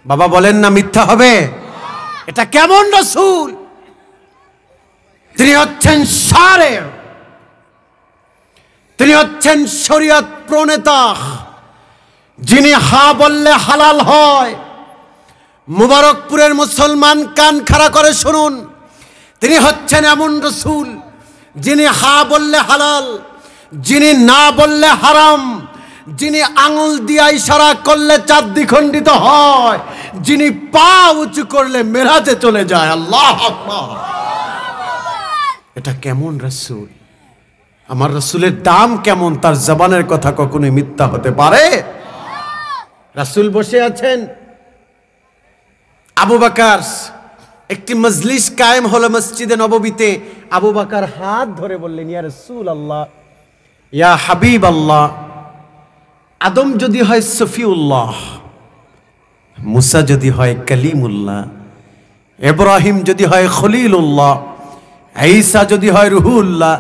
বাবা বলেন না মিথ্যা হবে? এটা কেমন রাসূল? তিনি হচ্ছেন শারে, তিনি হচ্ছেন শরীয়ত প্রণেতা, যিনি হা বললে হালাল হয়। মুবারকপুরের মুসলমান কান খাড়া করে শুনুন, তিনি হচ্ছেন এমন রাসূল যিনি হা বললে হালাল, যিনি না বললে হারাম, যিনি আঙুল দিয়ে ইশারা করলে চাঁদ দ্বিখণ্ডিত হয়, যিনি পা উঁচু করলে মেরাজে চলে যায়। আল্লাহু আকবার। এটা কেমন রাসূল? আমার রাসূলের দাম কেমন? তার জবানের কথা কখনোই মিথ্যা হতে পারে? রাসূল বসে আছেন, আবু বকর, একটি মজলিস কায়েম হলো মসজিদে নববীতে। আবু বকর হাত ধরে বললেন, ইয়া রাসূলুল্লাহ, ইয়া হাবিবাল্লাহ, আদম যদি হয় সফিউল্লাহ, মুসা যদি হয় কালিমুল্লাহ, ইব্রাহিম যদি হয় খলিলুল্লাহ, ঈসা যদি হয় রুহুল্লাহ,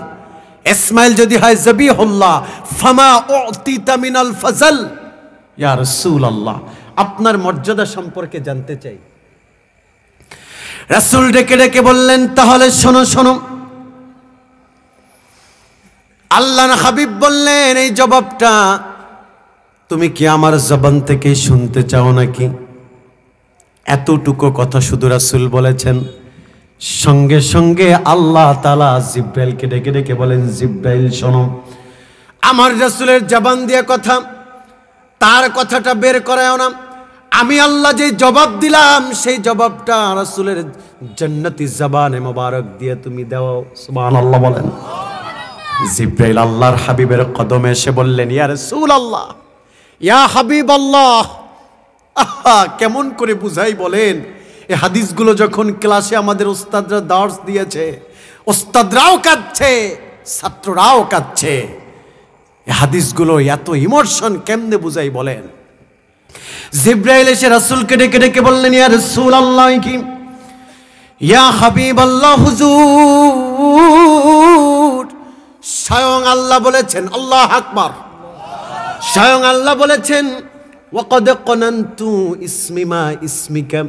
ইসমাইল যদি হয় জবিহুল্লাহ, ফামা উতিতা মিনাল ফজল, ইয়া রাসূলুল্লাহ, আপনার মর্যাদা সম্পর্কে জানতে চাই। রাসূল ডেকে ডেকে বললেন, তাহলে শোনো শোনো। আল্লাহর হাবিব বললেন, এই জবাবটা তুমি কি আমার জবান থেকে শুনতে চাও নাকি? এতটুকু কথা শুধু রাসূল বলেছেন। সঙ্গে সঙ্গে আল্লাহ তাআলা জিব্রাইলকে ডেকে ডেকে বলেন, জিব্রাইল শোনো, আমার রাসূলের জবান দিয়ে কথা, তার কথাটা বের করায়ও না। আমি আল্লাহ যে জবাব দিলাম, সেই জবাবটা রাসূলের জান্নাতি জবানে মোবারক দিয়ে তুমি দাও। সুবহানাল্লাহ বলেন। জিব্রাইল আল্লাহর হাবিবের কদমে এসে বললেন, ইয়া রাসূলুল্লাহ, ইয়া হাবিবাল্লাহ। আহা, কেমন করে বুঝাই বলেন? এই হাদিসগুলো যখন ক্লাসে আমাদের ওস্তাদরা দার্স দিয়েছে, ওস্তাদরাও কাঁদছে, ছাত্ররাও কাঁদছে। এই হাদিসগুলো এত ইমোশন কেমনে বুঝাই বলেন? জিব্রাইল এসে রাসূলকে ডেকে ডেকে বললেন, ইয়া রাসূলুল্লাহ, কি ইয়া হাবিবাল্লাহ, হুজুর স্বয়ং আল্লাহ বলেছেন, আল্লাহু আকবার, স্বয়ং আল্লাহ বলেছেন, ওয়াকাদ কানানতু ইসমি মা ইসমিকা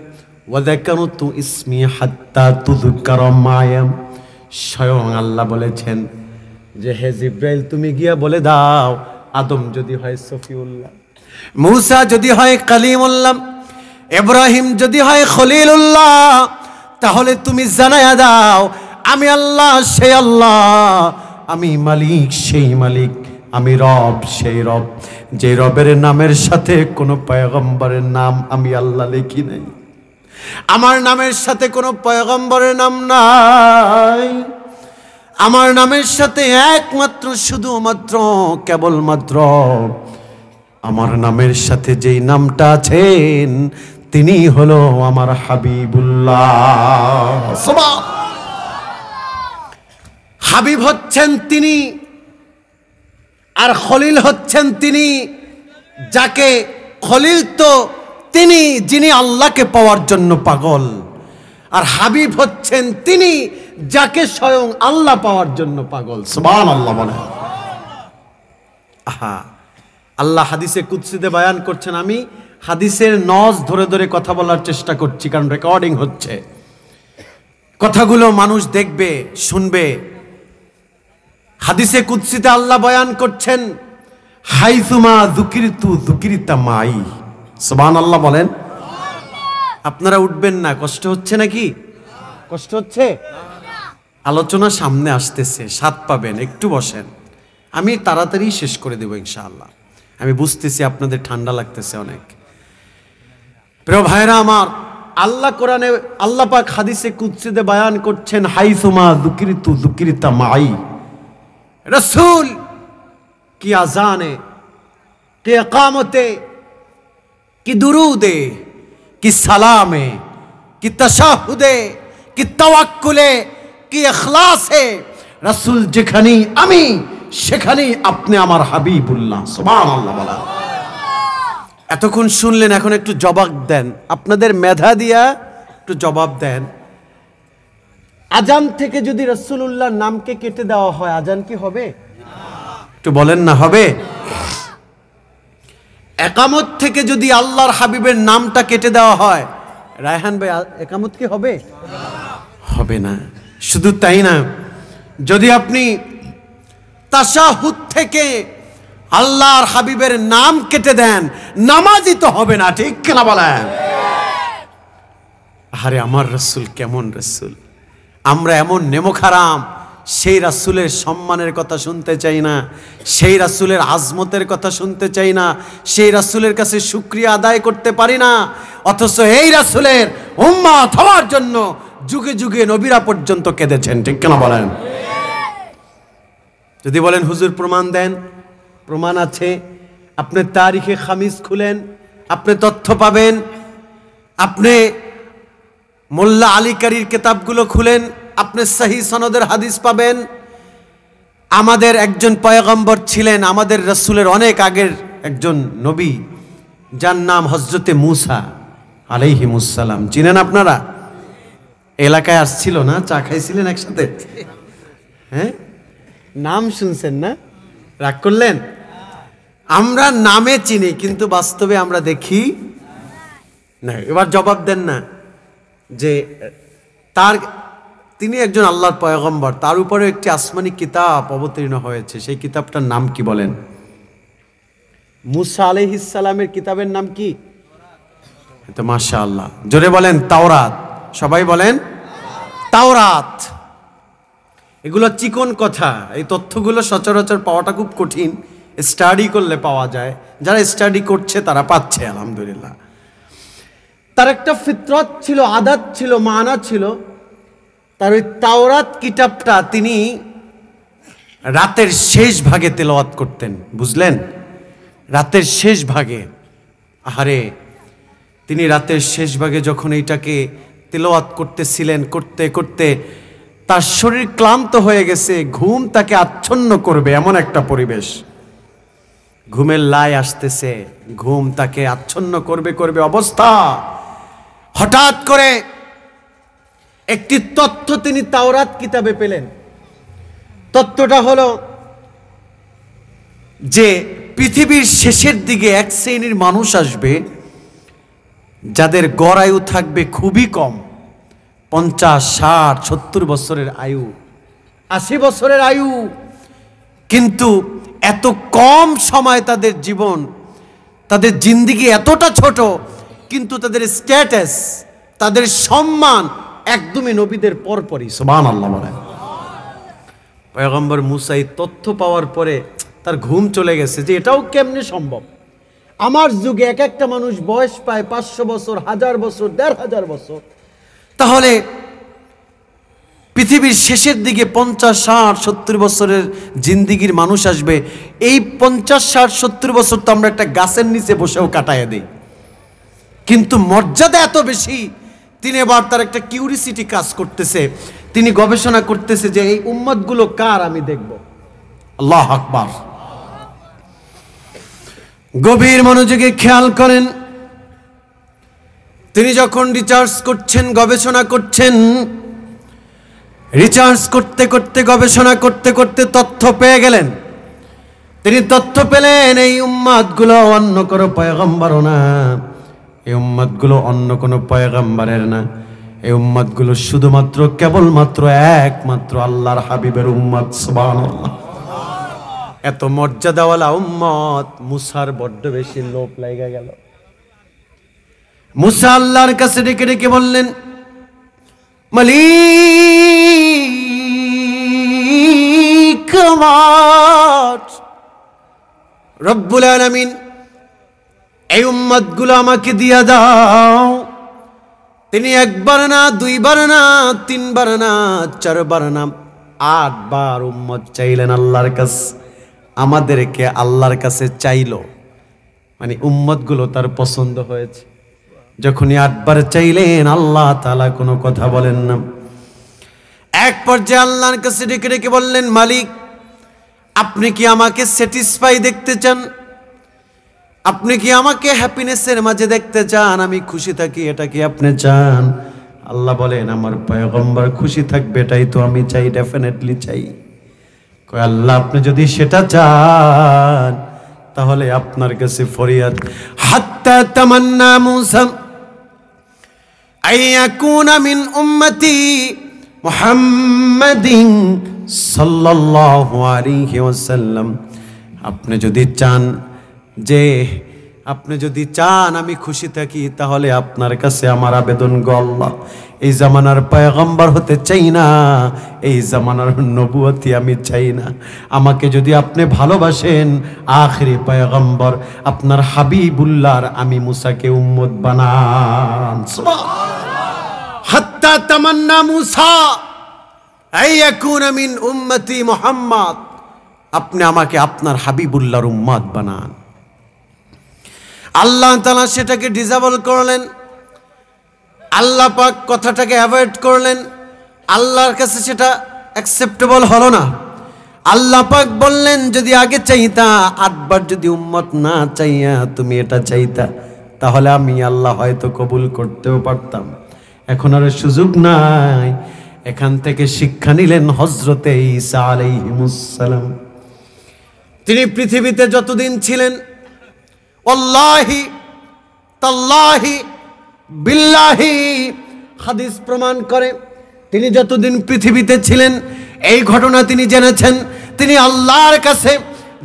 ওয়া যাকারতু ইসমি হাত্তা তুযকারা মায়া। স্বয়ং আল্লাহ বলেছেন যে হে জিব্রাইল, তুমি গিয়া বলে দাও, আদম যদি হয় সফিউল্লাহ, মূসা যদি হয় কালিমুল্লাহ, ইব্রাহিম যদি হয় খলিলুল্লাহ, তাহলে তুমি জানায়া দাও আমি আল্লাহ সেই আল্লাহ, আমি মালিক সেই মালিক, আমি রব সেই রব, যে রবের নামের সাথে কোনো পয়গম্বরের নাম আমি আল্লাহ লিখি নাই। আমার নামের সাথে কোনো পয়গম্বরের নাম নাই। আমার নামের সাথে একমাত্র শুধুমাত্র কেবলমাত্র আমার নামের সাথে যেই নামটা আছেন তিনি হলো আমার হাবিবুল্লাহ। হাবিব হচ্ছেন তিনি, আর খলিল হচ্ছেন তিনি। যাকে খলিল তো তিনি যিনি আল্লাহকে পাওয়ার জন্য পাগল, আর হাবিব হচ্ছেন তিনি যাকে স্বয়ং আল্লাহ পাওয়ার জন্য পাগল। সুবহানাল্লাহ বলেন। আহা, আল্লাহ হাদিসে কুদসিতে বয়ান করছেন। আমি হাদিসের নজ ধরে ধরে কথা বলার চেষ্টা করছি, কারণ রেকর্ডিং হচ্ছে, কথাগুলো মানুষ দেখবে, শুনবে। হাদিসে কুদসিতে আল্লাহ বয়ান করছেন, হাইসুমা যুকিরতু যুকিরতা মাই। সুবহানাল্লাহ বলেন। আপনারা উঠবেন না, কষ্ট হচ্ছে নাকি? কষ্ট হচ্ছে? আলোচনা সামনে আসতেছে, স্বাদ পাবেন, একটু বসেন। আমি তাড়াতাড়ি শেষ করে দেব ইনশাআল্লাহ। আমি বুঝতেছি আপনাদের ঠান্ডা লাগতেছে অনেক। প্রিয় ভাইরা আমার, আল্লাহ কোরআনে, আল্লাহ পাক হাদিসে কুদসিতে বয়ান করছেন, হাইসুমা যুকিরতু যুকিরতা মাই। रसूल की आजाने, की इकामते, की दुरूदे, की सलामे, की तशाहुदे, की तवक्कुले, की इखलासे, रसूल যেখানেই আমি সেখানেই আপনি আমার হাবিবুল্লাহ। সুবহানাল্লাহ বলা। এতক্ষণ শুনলেন, এখন একটু জবাব দেন, আপনাদের মেধা দিয়া একটু জবাব দেন। আজান থেকে যদি রাসূলুল্লাহর নামকে কেটে দেওয়া হয়, আজান কি হবে? একটু বলেন না, হবে? একামত থেকে যদি আল্লাহর হাবিবের নামটা কেটে দেওয়া হয়, রায়হান ভাই, একামত কি হবে? হবে না। শুধু তাই না, যদি আপনি তাশাহুদ থেকে আল্লাহর হাবিবের নাম কেটে দেন, নামাজই তো হবে না, ঠিক কিনা বলেন? আরে আমার রাসূল কেমন রাসূল! আমরা এমন নেমোখারাম, সেই রাসূলের সম্মানের কথা শুনতে চাই না, সেই রাসূলের আজমতের কথা শুনতে চাই না, সেই রাসূলের কাছে শুকরিয়া আদায় করতে পারি না। অথচ এই রাসূলের উম্মত হওয়ার জন্য যুগে যুগে নবীরা পর্যন্ত কেঁদেছেন, ঠিক কেন বলেন? যদি বলেন হুজুর প্রমাণ দেন, প্রমাণ আছে। আপনি তারিখে খামিস খুলেন, আপনি তথ্য পাবেন। আপনি মোল্লা আলী কারির কিতাবগুলো খুলেন, আপনি সহি সনদের হাদিস পাবেন। আমাদের একজন পয়গম্বর ছিলেন, আমাদের রাসূলের অনেক আগের একজন নবী, যার নাম হযরতে মূসা আলাইহিমুস সালাম। চিনেন আপনারা? এলাকায় আসছিল না, চা খাইছিলেন একসাথে? হ্যাঁ, নাম শুনছেন না? রাগ করলেন? আমরা নামে চিনি, কিন্তু বাস্তবে আমরা দেখি না। এবার জবাব দেন না যে তিনি একজন আল্লাহর পয়গম্বর, তার উপরে একটি আসমানি কিতাব অবতীর্ণ হয়েছে। সেই কিতাবটার নাম কি বলেন? মূসা আলাইহিস সালামের কিতাবের নাম কি? তো মাশাআল্লাহ, জোরে বলেন তাওরাত। সবাই বলেন তাওরাত। এগুলো চিকন কথা, এই তথ্যগুলো সচরাচর পাওয়াটা খুব কঠিন, স্টাডি করলে পাওয়া যায়। যারা স্টাডি করছে তারা পাচ্ছে, আলহামদুলিল্লাহ। তার একটা ফিতরত ছিল, আদাত ছিল, মানা ছিল। তার ওই তাওরাত কিতাবটা তিনি রাতের শেষ ভাগে তেলাওয়াত করতেন, বুঝলেন? রাতের শেষ ভাগে। আহারে, তিনি রাতের শেষ ভাগে যখন এইটাকে তেলাওয়াত করতেছিলেন, করতে করতে তার শরীর ক্লান্ত হয়ে গেছে, ঘুম তাকে আচ্ছন্ন করবে এমন একটা পরিবেশ। ঘুমের লাই আসতেছে, ঘুম তাকে আচ্ছন্ন করবে করবে অবস্থা, হঠাৎ করে একটি তথ্য তিনি তাওরাত কিতাবে পেলেন। তথ্যটা হলো যে পৃথিবীর শেষের দিকে এক শ্রেণীর মানুষ আসবে যাদের গড় আয়ু থাকবে খুবই কম, 50, 60, 70 বছরের আয়ু, 80 বছরের আয়ু। কিন্তু এত কম সময় তাদের জীবন, তাদের জিন্দেগি এতটা ছোট, কিন্তু তাদের স্ট্যাটাস, তাদের সম্মান একদমই নবীদের পরপরই। সুবহানাল্লাহ বলেন। পয়গম্বর মুসা এই তথ্য পাওয়ার পরে তার ঘুম চলে গেছে যে এটাও কেমনে সম্ভব। আমার যুগে এক একটা মানুষ বয়স পায় 500 বছর, 1000 বছর, 1500 বছর, তাহলে পৃথিবীর শেষের দিকে 50, 60, 70 বছরের জিন্দিগির মানুষ আসবে। এই 50, 60, 70 বছর তো আমরা একটা গাছের নিচে বসেও কাটায় দেই, কিন্তু মর্যাদা এত বেশি। তিনি এবার তার একটা কিউরিসিটি কাজ করতেছে, তিনি গবেষণা করতেছে যে এই উম্মতগুলো কার, আমি দেখব। আল্লাহু আকবার। গভীর মনোযোগে খেয়াল করেন, তিনি যখন রিসার্চ করছেন, গবেষণা করছেন, রিসার্চ করতে করতে, গবেষণা করতে করতে তথ্য পেয়ে গেলেন। তিনি তথ্য পেলেন এই উম্মতগুলো অন্য কোনো পয়গম্বরও না, এই উম্মতগুলো অন্য কোনো পয়গম্বরের না, এই উম্মতগুলো শুধুমাত্র কেবলমাত্র একমাত্র আল্লাহর হাবিবের উম্মত। সুবহানাল্লাহ। এত মর্যাদাওয়ালা উম্মত, মুসার বড্ড বেশি লোভ লাগা গেল। মুসা আল্লাহর কাছে ডেকে ডেকে বললেন, মালিক আমার, রব্বুল আলামিন, এই উম্মতগুলো আমাকে দিয়া দাও। তিনি একবার না, দুইবার না, তিনবার না, চারবার না, 8 বার উম্মত চাইলেন আল্লাহর কাছে। আমাদেরকে আল্লাহর কাছে চাইলো, মানে উম্মতগুলো তার পছন্দ হয়েছে। যখনই 8 বার চাইলেন, আল্লাহ তাআলা কোনো কথা বলেন না। এক পর্যায়ে আল্লাহর কাছে ডেকে ডেকে বললেন, মালিক, আপনি কি আমাকে স্যাটিসফাই দেখতে চান? আপনি কি আমাকে হ্যাপিনেসের মাঝে দেখতে চান? আমি খুশি থাকি, এটা কি আপনি চান? আল্লাহ বলেন, আমার পয়গম্বর খুশি থাকবে, এটাই তো আমি চাই, ডেফিনেটলি চাই। কয় আল্লাহ, আপনি যদি সেটা চান তাহলে আপনার কাছে ফরিয়াদ। হাত্তা তামান্না মুসা আইয়াকুনা মিন উম্মতি মুহাম্মাদিন সাল্লাল্লাহু আলাইহি ওয়াসাল্লাম। আপনি যদি চান, যে আপনি যদি চান আমি খুশি থাকি, তাহলে আপনার কাছে আমার আবেদন গো আল্লাহ, এই জামানার পয়গম্বর হতে চাই না, এই জামানার নবুয়তি আমি চাই না। আমাকে যদি আপনি ভালোবাসেন, আখিরি পয়গম্বর আপনার হাবিবুল্লাহর আমি মুসাকে উম্মত বানান। হাত্তা তামান্না মুসা আইয়াকুনা মিন উম্মতি মুহাম্মদ, আপনি আমাকে আপনার হাবিবুল্লাহর উম্মত বানান। আল্লাহ তাআলা সেটাকে ডিসেবল করলেন, আল্লাহ পাক কথাটাকে অ্যাভয়েড করলেন, আল্লাহর কাছে সেটা অ্যাকসেপ্টেবল হলো না। আল্লাহ পাক বললেন, যদি আগে চাইতা, 8 বার যদি উম্মত না চাইয়া তুমি এটা চাইতা, তাহলে আমি আল্লাহ হয়তো কবুল করতেও পারতাম। এখন আর সুযোগ নাই। এখান থেকে শিক্ষা নিলেন হযরতে ঈসা আলাইহিস সালাম। তিনি পৃথিবীতে যতদিন ছিলেন, ওয়াল্লাহি তাল্লাহি বিল্লাহি, হাদিস প্রমাণ করে, তিনি যতদিন পৃথিবীতে ছিলেন এই ঘটনা তিনি জেনেছেন। তিনি আল্লাহর কাছে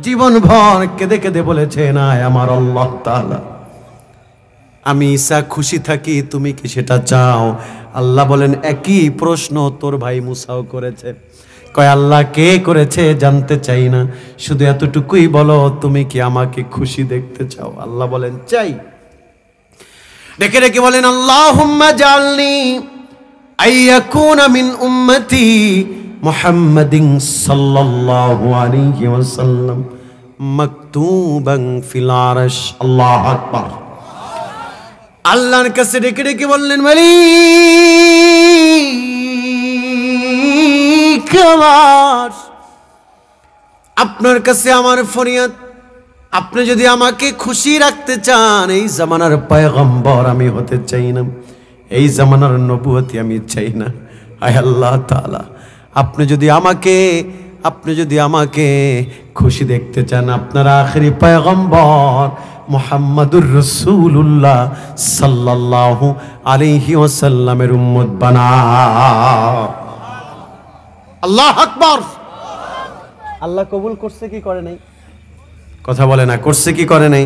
জীবনভর কেঁদে কেঁদে বলেছেন, আয় আমার আল্লাহ তাআলা, আমি ঈসা খুশি থাকি, তুমি কি সেটা চাও? আল্লাহ বলেন, একই প্রশ্ন তোর ভাই মুসাও করেছে। কয় আল্লাহ, কে করেছে জানতে চাই না, শুধু এতটুকুই বলো, তুমি কি আমাকে খুশি দেখতে চাও? আল্লাহ বলেন, চাই। ডেকে ডেকে বলেন, আল্লাহুম্মা জাআলনি আইয়াকুনা মিন উম্মতি মুহাম্মাদিন সাল্লাল্লাহু আলাইহি ওয়াসাল্লাম মাকতুবান ফিল আরশ। আল্লাহু আকবার। আল্লাহর কাছে ডেকে ডেকে বললেন, মালিক আমার, আপনার কাছে আমার ফরিয়াদ, আপনি যদি আমাকে খুশি রাখতে চান, এই জামানার পয়গম্বর আমি হতে চাই না, এই জামানার নবুয়তি আমি চাই না। আয় আল্লাহ তাআলা, আপনি যদি আমাকে খুশি দেখতে চান, আপনার আখেরি পয়গম্বর মুহাম্মাদুর রাসূলুল্লাহ সাল্লাল্লাহু আলাইহি ওয়াসাল্লামের উম্মত বানাও। আল্লাহু আকবার। আল্লাহ কবুল করছে কি করে নাই? কথা বলে না, করছে কি করে নাই?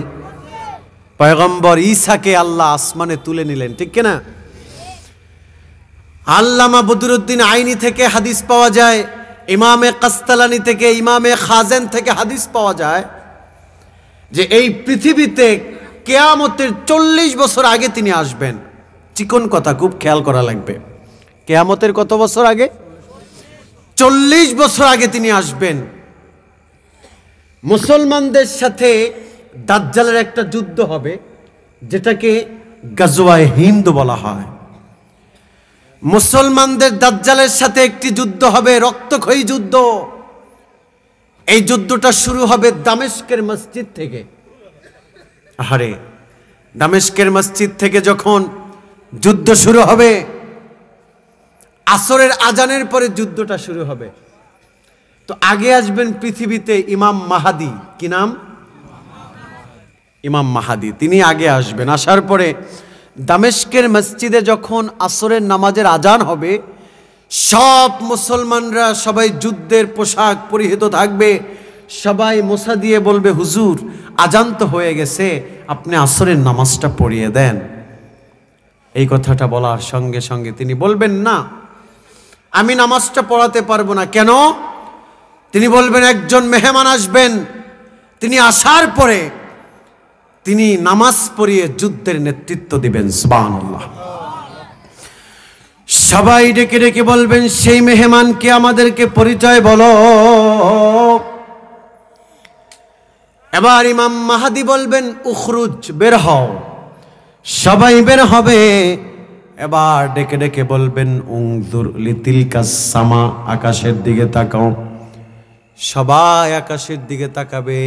পয়গম্বর ঈসাকে আল্লাহ আসমানে তুলে নিলেন, ঠিক কিনা? আল্লামা বদরুদ্দিন আইনি থেকে হাদিস পাওয়া যায়, ইমামে কাস্তালানি থেকে, ইমামে খাজেন থেকে হাদিস পাওয়া যায় যে এই পৃথিবীতে কিয়ামতের 40 বছর আগে তিনি আসবেন। চিকন কথা, খুব খেয়াল করা লাগবে। কিয়ামতের কত বছর আগে? 40 বছর আগে তিনি আসবেন। মুসলমানদের সাথে দাজ্জালের একটা যুদ্ধ হবে, যেটাকে গাজওয়ায়ে হিন্দ বলা হয়। মুসলমানদের দাজ্জালের সাথে একটি যুদ্ধ হবে, রক্তক্ষয়ী যুদ্ধ। এই যুদ্ধটা শুরু হবে দামেস্কের মসজিদ থেকে। আরে দামেস্কের মসজিদ থেকে যখন যুদ্ধ শুরু হবে, আসরের আজানের পরে যুদ্ধটা শুরু হবে। তো আগে আসবেন পৃথিবীতে ইমাম মাহাদি। কি নাম? ইমাম মাহাদি। তিনি আগে আসবেন। আসার পরে দামেস্কের মসজিদে যখন আসরের নামাজের আজান হবে, সব মুসলমানরা সবাই যুদ্ধের পোশাক পরিহিত থাকবে। সবাই মোসা দিয়ে বলবে, হুজুর আজান তো হয়ে গেছে, আপনি আসরের নামাজটা পড়িয়ে দেন। এই কথাটা বলার সঙ্গে সঙ্গে তিনি বলবেন, না, আমি নামাজটা পড়াতে পারবো না। কেন? তিনি বলবেন, একজন মেহমান আসবেন, তিনি আসার পরে তিনি নামাজ পড়িয়ে যুদ্ধের নেতৃত্ব দিবেন। সুবহানাল্লাহ। সবাই ডেকে ডেকে বলবেন, সেই মেহমানকে আমাদেরকে পরিচয় বলো। এবার ইমাম মাহাদি বলবেন, উখরুজ, বের হও। সবাই বের হবে। এবার ডেকে ডেকে বলবেন, উনজুর লিতিলকাস সামা, আকাশের দিকে তাকাও। সবাই আকাশের দিকে তাকাবে।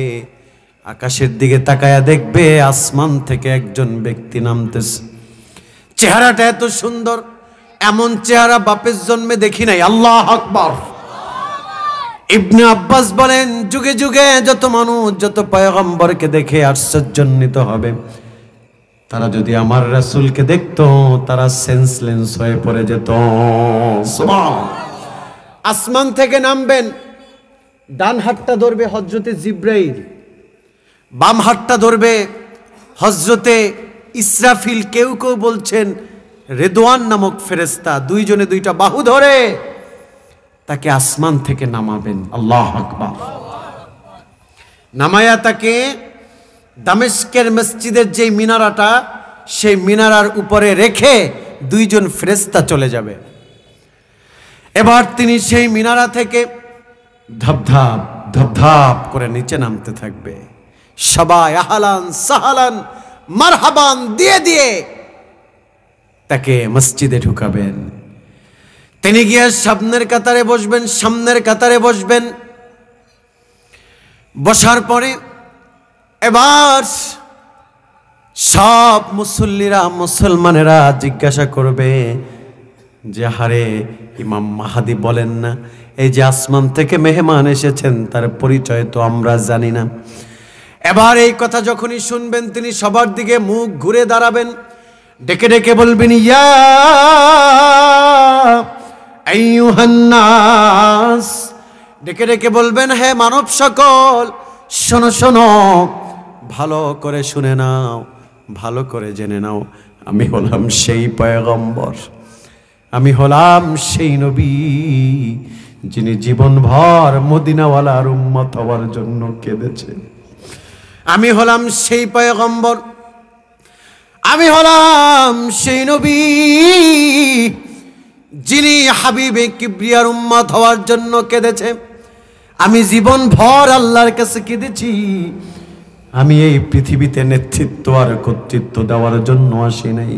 আকাশের দিকে তাকায়া দেখবে আসমান থেকে একজন ব্যক্তি নামতেছে। চেহারাটা এত সুন্দর, এমন চেহারা বাপের জন্মে দেখি নাই। আল্লাহু আকবার। ইবনে আব্বাস বলেন, যুগে যুগে যত মানুষ যত পয়গম্বরকে দেখে আশ্চর্যান্বিত হবে, তারা যদি আমার রাসূলকে দেখতো তারা সেন্সলেস হয়ে পড়ে যেত। সুবহানাল্লাহ। আসমান থেকে নামবেন, ডান হাতটা ধরবে হযরতে জিবরাইল, বাম হাতটা ধরবে হযরতে ইসরাফিল, কেউ কেউ বলছেন রেদওয়ান নামক ফেরেশতা। দুইজনে দুইটা বাহু ধরে তাকে আসমান থেকে নামাবেন। আল্লাহু আকবার। নামায়া তাকে দামেস্কের মসজিদের যে মিনারাটা, সেই মিনারার উপরে রেখে দুইজন ফেরেশতা চলে যাবে। এবার তিনি সেই মিনারা থেকে ধপধপ ধপধপ করে নিচে নামতে থাকবে। সবাই আহলান সাহালান মারহাবান দিয়ে দিয়ে তাকে মসজিদে ঢুকাবেন। তিনি গিয়ে সামনের কাতারে বসবেন, সামনের কাতারে বসবেন। বসার পরে এবার সব মুসল্লিরা, মুসলমানেরা জিজ্ঞাসা করবে যে, হারে ইমাম মাহাদি বলেন না, এই যে আসমান থেকে মেহমান এসেছেন তার পরিচয় তো আমরা জানি না। এবার এই কথা যখনই শুনবেন, তিনি সবার দিকে মুখ ঘুরে দাঁড়াবেন, ডেকে ডেকে বলবেন, ইয়া আইয়ুহান নাস, ডেকে ডেকে বলবেন, হে মানব সকল, শোনো শোনো, ভালো করে শুনে নাও, ভালো করে জেনে নাও, আমি হলাম সেই পয়গম্বর, আমি হলাম সেই নবী যিনি জীবনভর মদিনাওয়ালার উম্মত হওয়ার জন্য কেঁদেছেন। আমি হলাম সেই পয়গম্বর, আমি হলাম সেই নবী যিনি হাবিবে কিবরিয়ার উম্মত হওয়ার জন্য কেঁদেছে। আমি জীবনভর আল্লাহর কাছে কেঁদেছি। আমি এই পৃথিবীতে নেতৃত্ব আর কর্তৃত্ব দেওয়ার জন্য আসি নাই।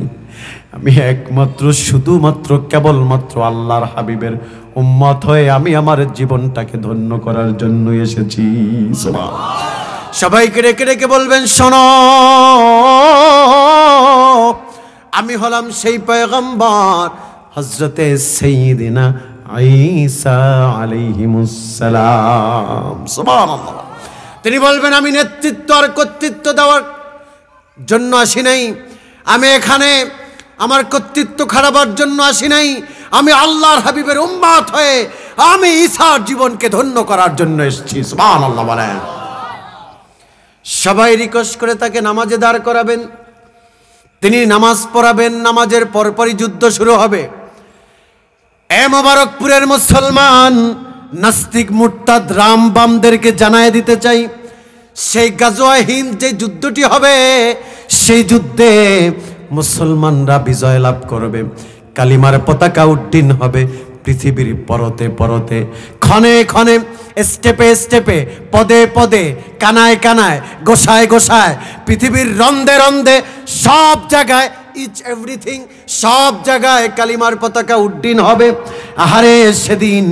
আমি একমাত্র শুধুমাত্র কেবলমাত্র আল্লাহর হাবিবের উম্মত হয়ে আমি আমার জীবনটাকে ধন্য করার জন্য এসেছি। সুবহানাল্লাহ। সবাইকে ডেকে ডেকে বলবেন, শোনো, আমি হলাম সেই পয়গম্বর হযরতে সাইয়্যিদিনা ঈসা আলাইহিমুস সালাম। সুবহানাল্লাহ। তিনি বলবেন, আমি নেতৃত্ব আর কর্তৃত্ব দেওয়ার জন্য আসি নাই, আমি এখানে আমার কর্তৃত্ব খারাপের জন্য আসি নাই, আমি আল্লাহর হাবিবের উম্মত হয়ে আমি ঈসার জীবনকে ধন্য করার জন্য এসেছি। সুবহানাল্লাহ বলেন। সবাই রিকোয়েস্ট করে তাকে নামাজে দাঁড় করাবেন, তিনি নামাজ পড়াবেন, নামাজের পরপরই যুদ্ধ শুরু হবে। এ মোবারকপুরের মুসলমান নাস্তিক মুরতাদ রাম বামদেরকে জানায় দিতে চাই, সেই গাজওয়ায়ে হিন্দ যে যুদ্ধটি হবে, সেই যুদ্ধে মুসলমানরা বিজয় লাভ করবে, কালিমার পতাকা উড্ডীন হবে পৃথিবীর পরতে পরতে, ক্ষণে ক্ষণে, স্টেপে স্টেপে, পদে পদে, কানায় কানায়, গোসায় গোসায়, পৃথিবীর রন্ধে রন্ধে, সব জায়গায়, ইচ এভরিথিং, সব জায়গায় কালিমার পতাকা উড্ডীন হবে। আহারে সেদিন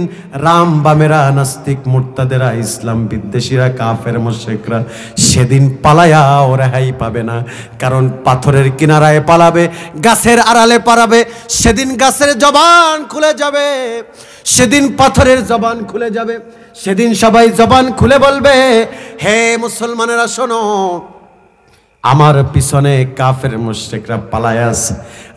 রাম বামেরা, নাস্তিক মুরতাদেরা, ইসলাম বিদ্বেষীরা, কাফের মুশরিকরা সেদিন পালায়া ও রেহাই পাবে না। কারণ পাথরের কিনারায় পালাবে, গাছের আড়ালে পালাবে, সেদিন গাছের জবান খুলে যাবে, সেদিন পাথরের জবান খুলে যাবে, সেদিন সবাই জবান খুলে বলবে, হে মুসলমানেরা শোনো, আমার পিছনে কাফের মুশরিকরা পালায় আছে,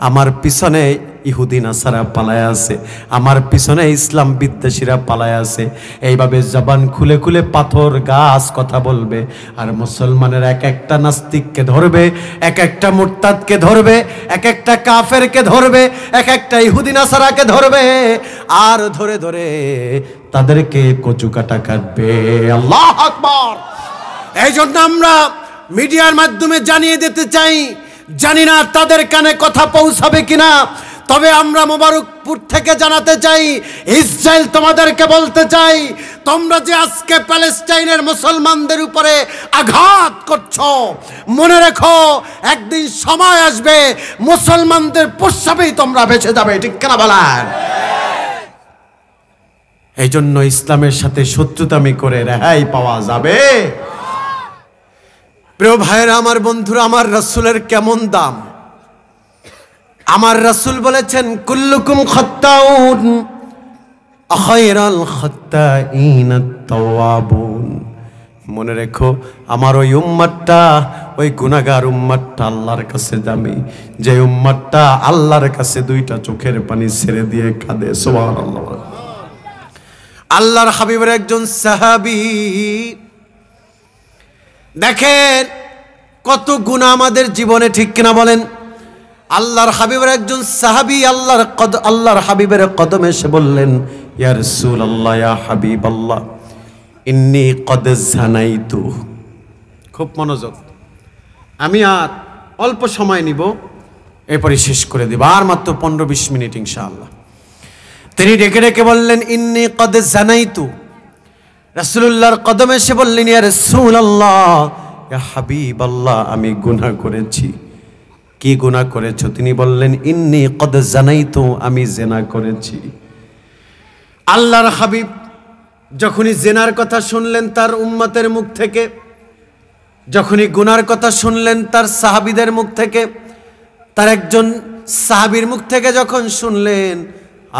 আমার পিছনে ইহুদি নাসারা পালায় আছে, আমার পিছনে ইসলাম বিদ্বেষীরা পালায় আছে। এইভাবে জবান খুলে খুলে পাথর গাছ কথা বলবে, আর মুসলমানের এক একটা নাস্তিককে ধরবে, এক একটা মুরতাদকে ধরবে, এক একটা কাফেরকে ধরবে, এক একটা ইহুদি নাসারাকে ধরবে, আর ধরে ধরে তাদেরকে কচু কাটা কাটবে। আল্লাহু আকবার। এই জন্য আমরা মিডিয়ার মাধ্যমে জানিয়ে দিতে চাই, জানি না তাদের কানে কথা পৌঁছাবে কিনা, তবে আমরা মোবারকপুর থেকে জানাতে চাই, ইসরায়েল তোমাদেরকে বলতে চাই, তোমরা যে আজকে প্যালেস্টাইনের মুসলমানদের উপরে আঘাত করছো, মনে রেখো একদিন সময় আসবে মুসলমানদের প্রস্রাবেই তোমরা বেঁচে যাবে। ঠিক কেনা বলেন? এই জন্য ইসলামের সাথে শত্রুতামি করে রেহাই পাওয়া যাবে? প্রিয় ভাইরা, আমার বন্ধুরা, আমার রাসূলের কেমন দাম! আমার রাসূল বলেছেন, কুল্লুকুম খাত্তাউন আখায়রাল খাত্তাইন আত-তাওয়াবুন। মনে রেখো, আমার ওই উম্মতটা, ওই গুনাহগার উম্মতটা আল্লাহর কাছে দামি, যে উম্মতটা আল্লাহর কাছে দুইটা চোখের পানি ছেড়ে দিয়ে কাঁদে। সুবহানাল্লাহ। আল্লাহর হাবিবের একজন সাহাবী, দেখেন কত গুনাহ আমাদের জীবনে, ঠিক কিনা বলেন? আল্লাহর হাবিবের একজন সাহাবী আল্লাহর হাবিবের কদমে এসে বললেন, ইয়া রাসূলুল্লাহ, ইয়া হাবিবাল্লাহ, ইন্নী কদ জানাইতু। খুব মনোযোগ, আমি আর অল্প সময় নিব, এরপরে শেষ করে দেব, আর মাত্র 15-20 মিনিট ইনশাআল্লাহ। তিনি ডেকে ডেকে বললেন, ইন্নী কদ জানাইতু। রাসূলুল্লাহর কদমে এসে বললেন, ইয়া রাসূলুল্লাহ, ইয়া হাবিবাল্লাহ, আমি গুনাহ করেছি। কি গুনাহ করেছো? তিনি বললেন, ইন্নী কদ জানাইতু, আমি জিনা করেছি। আল্লাহর হাবিব যখনই জিনার কথা শুনলেন তার উম্মতের মুখ থেকে, যখনই গুনার কথা শুনলেন তার সাহাবীদের মুখ থেকে, তার একজন সাহাবীর মুখ থেকে যখন শুনলেন,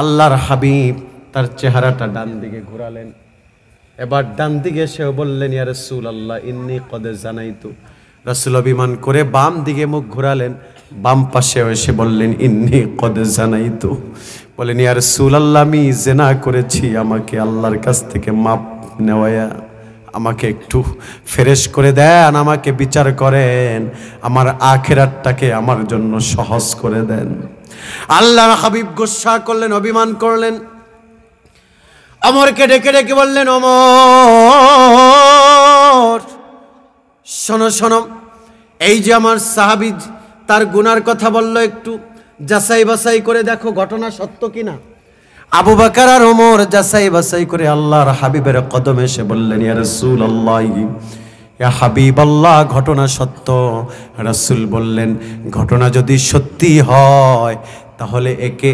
আল্লাহর হাবিব তার চেহারাটা ডান দিকে ঘোরালেন। এবার ডান দিকে এসেও বললেন, ইয়া রাসূলুল্লাহ, ইন্নী কদ জানাইতু। রাসূল অভিমান করে বাম দিকে মুখ ঘোরালেন, বাম পাশে এসে বললেন, ইন্নী কদ জানাইতু। বলেন, ইয়া রাসূলুল্লাহ, আমি জিনা করেছি, আমাকে আল্লাহর কাছ থেকে মাপ নেওয়া, আমাকে একটু ফ্রেশ করে দেন, আমাকে বিচার করেন, আমার আখিরাতটাকে আমার জন্য সহজ করে দেন। আল্লাহর হাবিব গোসা করলেন, অভিমান করলেন। ওমরকে ডেকে ডেকে বললেন, ওমর শোনো শোনো, এই যে আমার সাহাবী তার গুনার কথা বলল, একটু যাচাই বাছাই করে দেখো ঘটনা সত্য কিনা। আবু বকর আর ওমর যাচাই বাছাই করে আল্লাহর হাবিবের কদমে এসে বললেন, ইয়া রাসূলুল্লাহ, ইয়া হাবিবাল্লাহ, ঘটনা সত্য। রাসূল বললেন, ঘটনা যদি সত্যি হয় তাহলে একে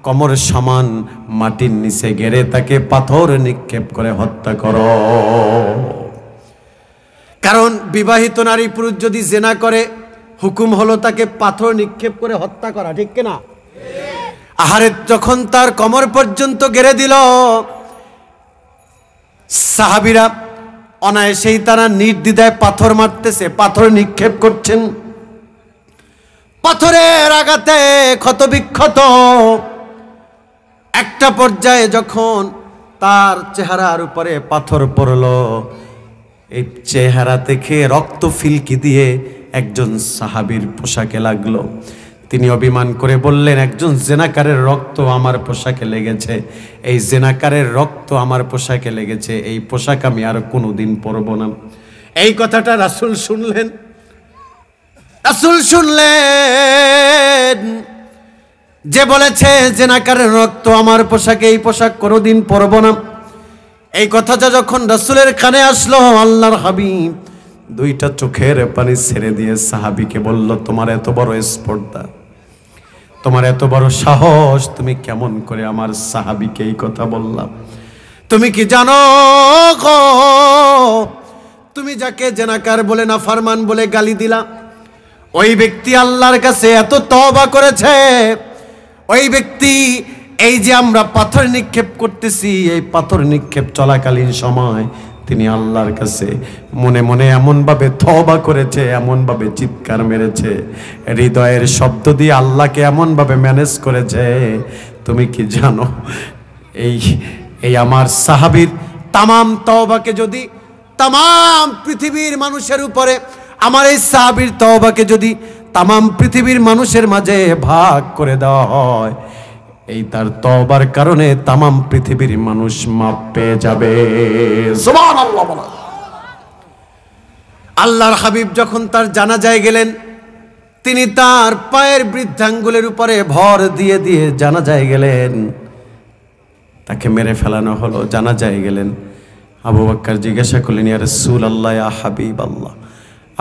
কমর সমান মাটির নিচে গেড়ে তাকে পাথর নিক্ষেপ করে হত্যা করো। কারণ বিবাহিত নারী পুরুষ যদি জিনা করে হুকুম হলো তাকে পাথর নিক্ষেপ করে হত্যা করা, ঠিক কিনা? আহারে যখন তার কোমর পর্যন্ত গেড়ে দিল, সাহাবীরা অনায়াসেই তারা নির্দ্বিধায় পাথর মারতেছে, পাথর নিক্ষেপ করছেন। পাথরের আঘাতে ক্ষতবিক্ষত। একটা পর্যায়ে যখন তার চেহারার উপরে পাথর পড়ল, এই চেহারা থেকে রক্ত ফিলকি দিয়ে একজন সাহাবীর পোশাকে লাগলো। তিনি অভিমান করে বললেন, একজন জেনাকারের রক্ত আমার পোশাকে লেগেছে, এই জেনাকারের রক্ত আমার পোশাকে লেগেছে, এই পোশাক আমি আর কোনোদিন পরব না। এই কথাটা রাসূল শুনলেন। রাসূল শুনলেন যে বলেছে জেনাকারের রক্ত আমার পোশাকে, এই পোশাক কোনোদিন পরব না। এই কথাটা যখন রাসূলের কানে আসলো, আল্লাহর হাবিব দুইটা চোখের পানি ছেড়ে দিয়ে সাহাবীকে বলল, তোমার এত বড় স্পর্ধা, তোমার এত বড় সাহস, তুমি কেমন করে আমার সাহাবীকে এই কথা বললাম? তুমি কি জানো গো, তুমি যাকে জেনাকার বলে, নাফরমান বলে গালি দিলা, ওই ব্যক্তি আল্লাহর কাছে এত তওবা করেছে। ওই ব্যক্তি, এই যে আমরা পাথর নিক্ষেপ করতেছি, এই পাথর নিক্ষেপ চলাকালীন সময় তিনি আল্লাহর কাছে মনে মনে এমনভাবে তওবা করেছে, এমনভাবে চিৎকার মেরেছে, হৃদয়ের শব্দ দিয়ে আল্লাহকে এমনভাবে ম্যানেজ করেছে। তুমি কি জানো, এই আমার সাহাবীর তামাম তওবাকে যদি তামাম পৃথিবীর মানুষের উপরে, আমার এই সাহাবীর তওবাকে যদি তামাম পৃথিবীর মানুষের মাঝে ভাগ করে দেওয়া হয়, এই তার তওবার কারণে তামাম পৃথিবীর মানুষ মাপ পেয়ে যাবে। সুবহানাল্লাহ। আল্লাহর হাবিব যখন তার জানাজায় গেলেন, তিনি তার পায়ের বৃদ্ধাঙ্গুলের উপরে ভর দিয়ে দিয়ে জানাজায় গেলেন। তাকে মেরে ফেলানো হলো, জানাজায় গেলেন। আবু বকর জিজ্ঞাসা করলেন, ইয়া রাসূলুল্লাহ, ইয়া হাবিবাল্লাহ,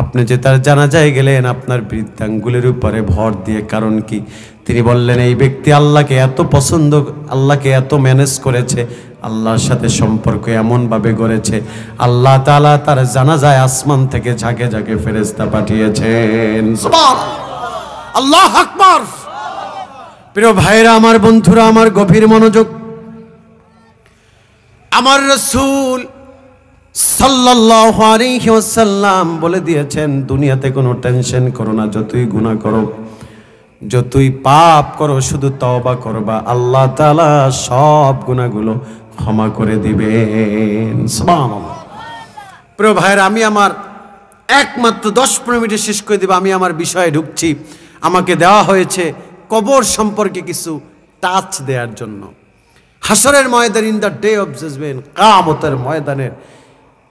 আপনি যে তার জানাজায় গেলেন, আপনার বৃদ্ধাঙ্গুলের উপরে ভর দিয়ে কারণ কি? তিনি বললেন, এই ব্যক্তি আল্লাহকে এত পছন্দ, আল্লাহকে এত ম্যানেজ করেছে, আল্লাহর সাথে সম্পর্ক এমনভাবে গড়েছে, আল্লাহ তাআলা তার জানাজায় আসমান থেকে ঝাঁকে ঝাঁকে ফেরেশতা পাঠিয়েছেন। সুবহানাল্লাহ, আল্লাহু আকবার। প্রিয় ভাইরা আমার, বন্ধুরা আমার, গভীর মনোযোগ। আমার রাসূল সাল্লাল্লাহু আলাইহি ওয়াসাল্লাম বলে দিয়েছেন, দুনিয়াতে কোনো টেনশন করো না, যতই গুনাহ করো, যতই পাপ করো, শুধু তওবা করবা, আল্লাহ তাআলা সব গুনাহগুলো ক্ষমা করে দিবেন। সুবহানাল্লাহ। প্রিয় ভাইরা, আমি আমার একমাত্র 10-15 মিনিটে শেষ করে দেব। আমি আমার বিষয়ে ঢুকছি। আমাকে দেওয়া হয়েছে কবর সম্পর্কে কিছু টাচ দেওয়ার জন্য। হাসরের ময়দান, in the day of judgement, কিয়ামতের ময়দানের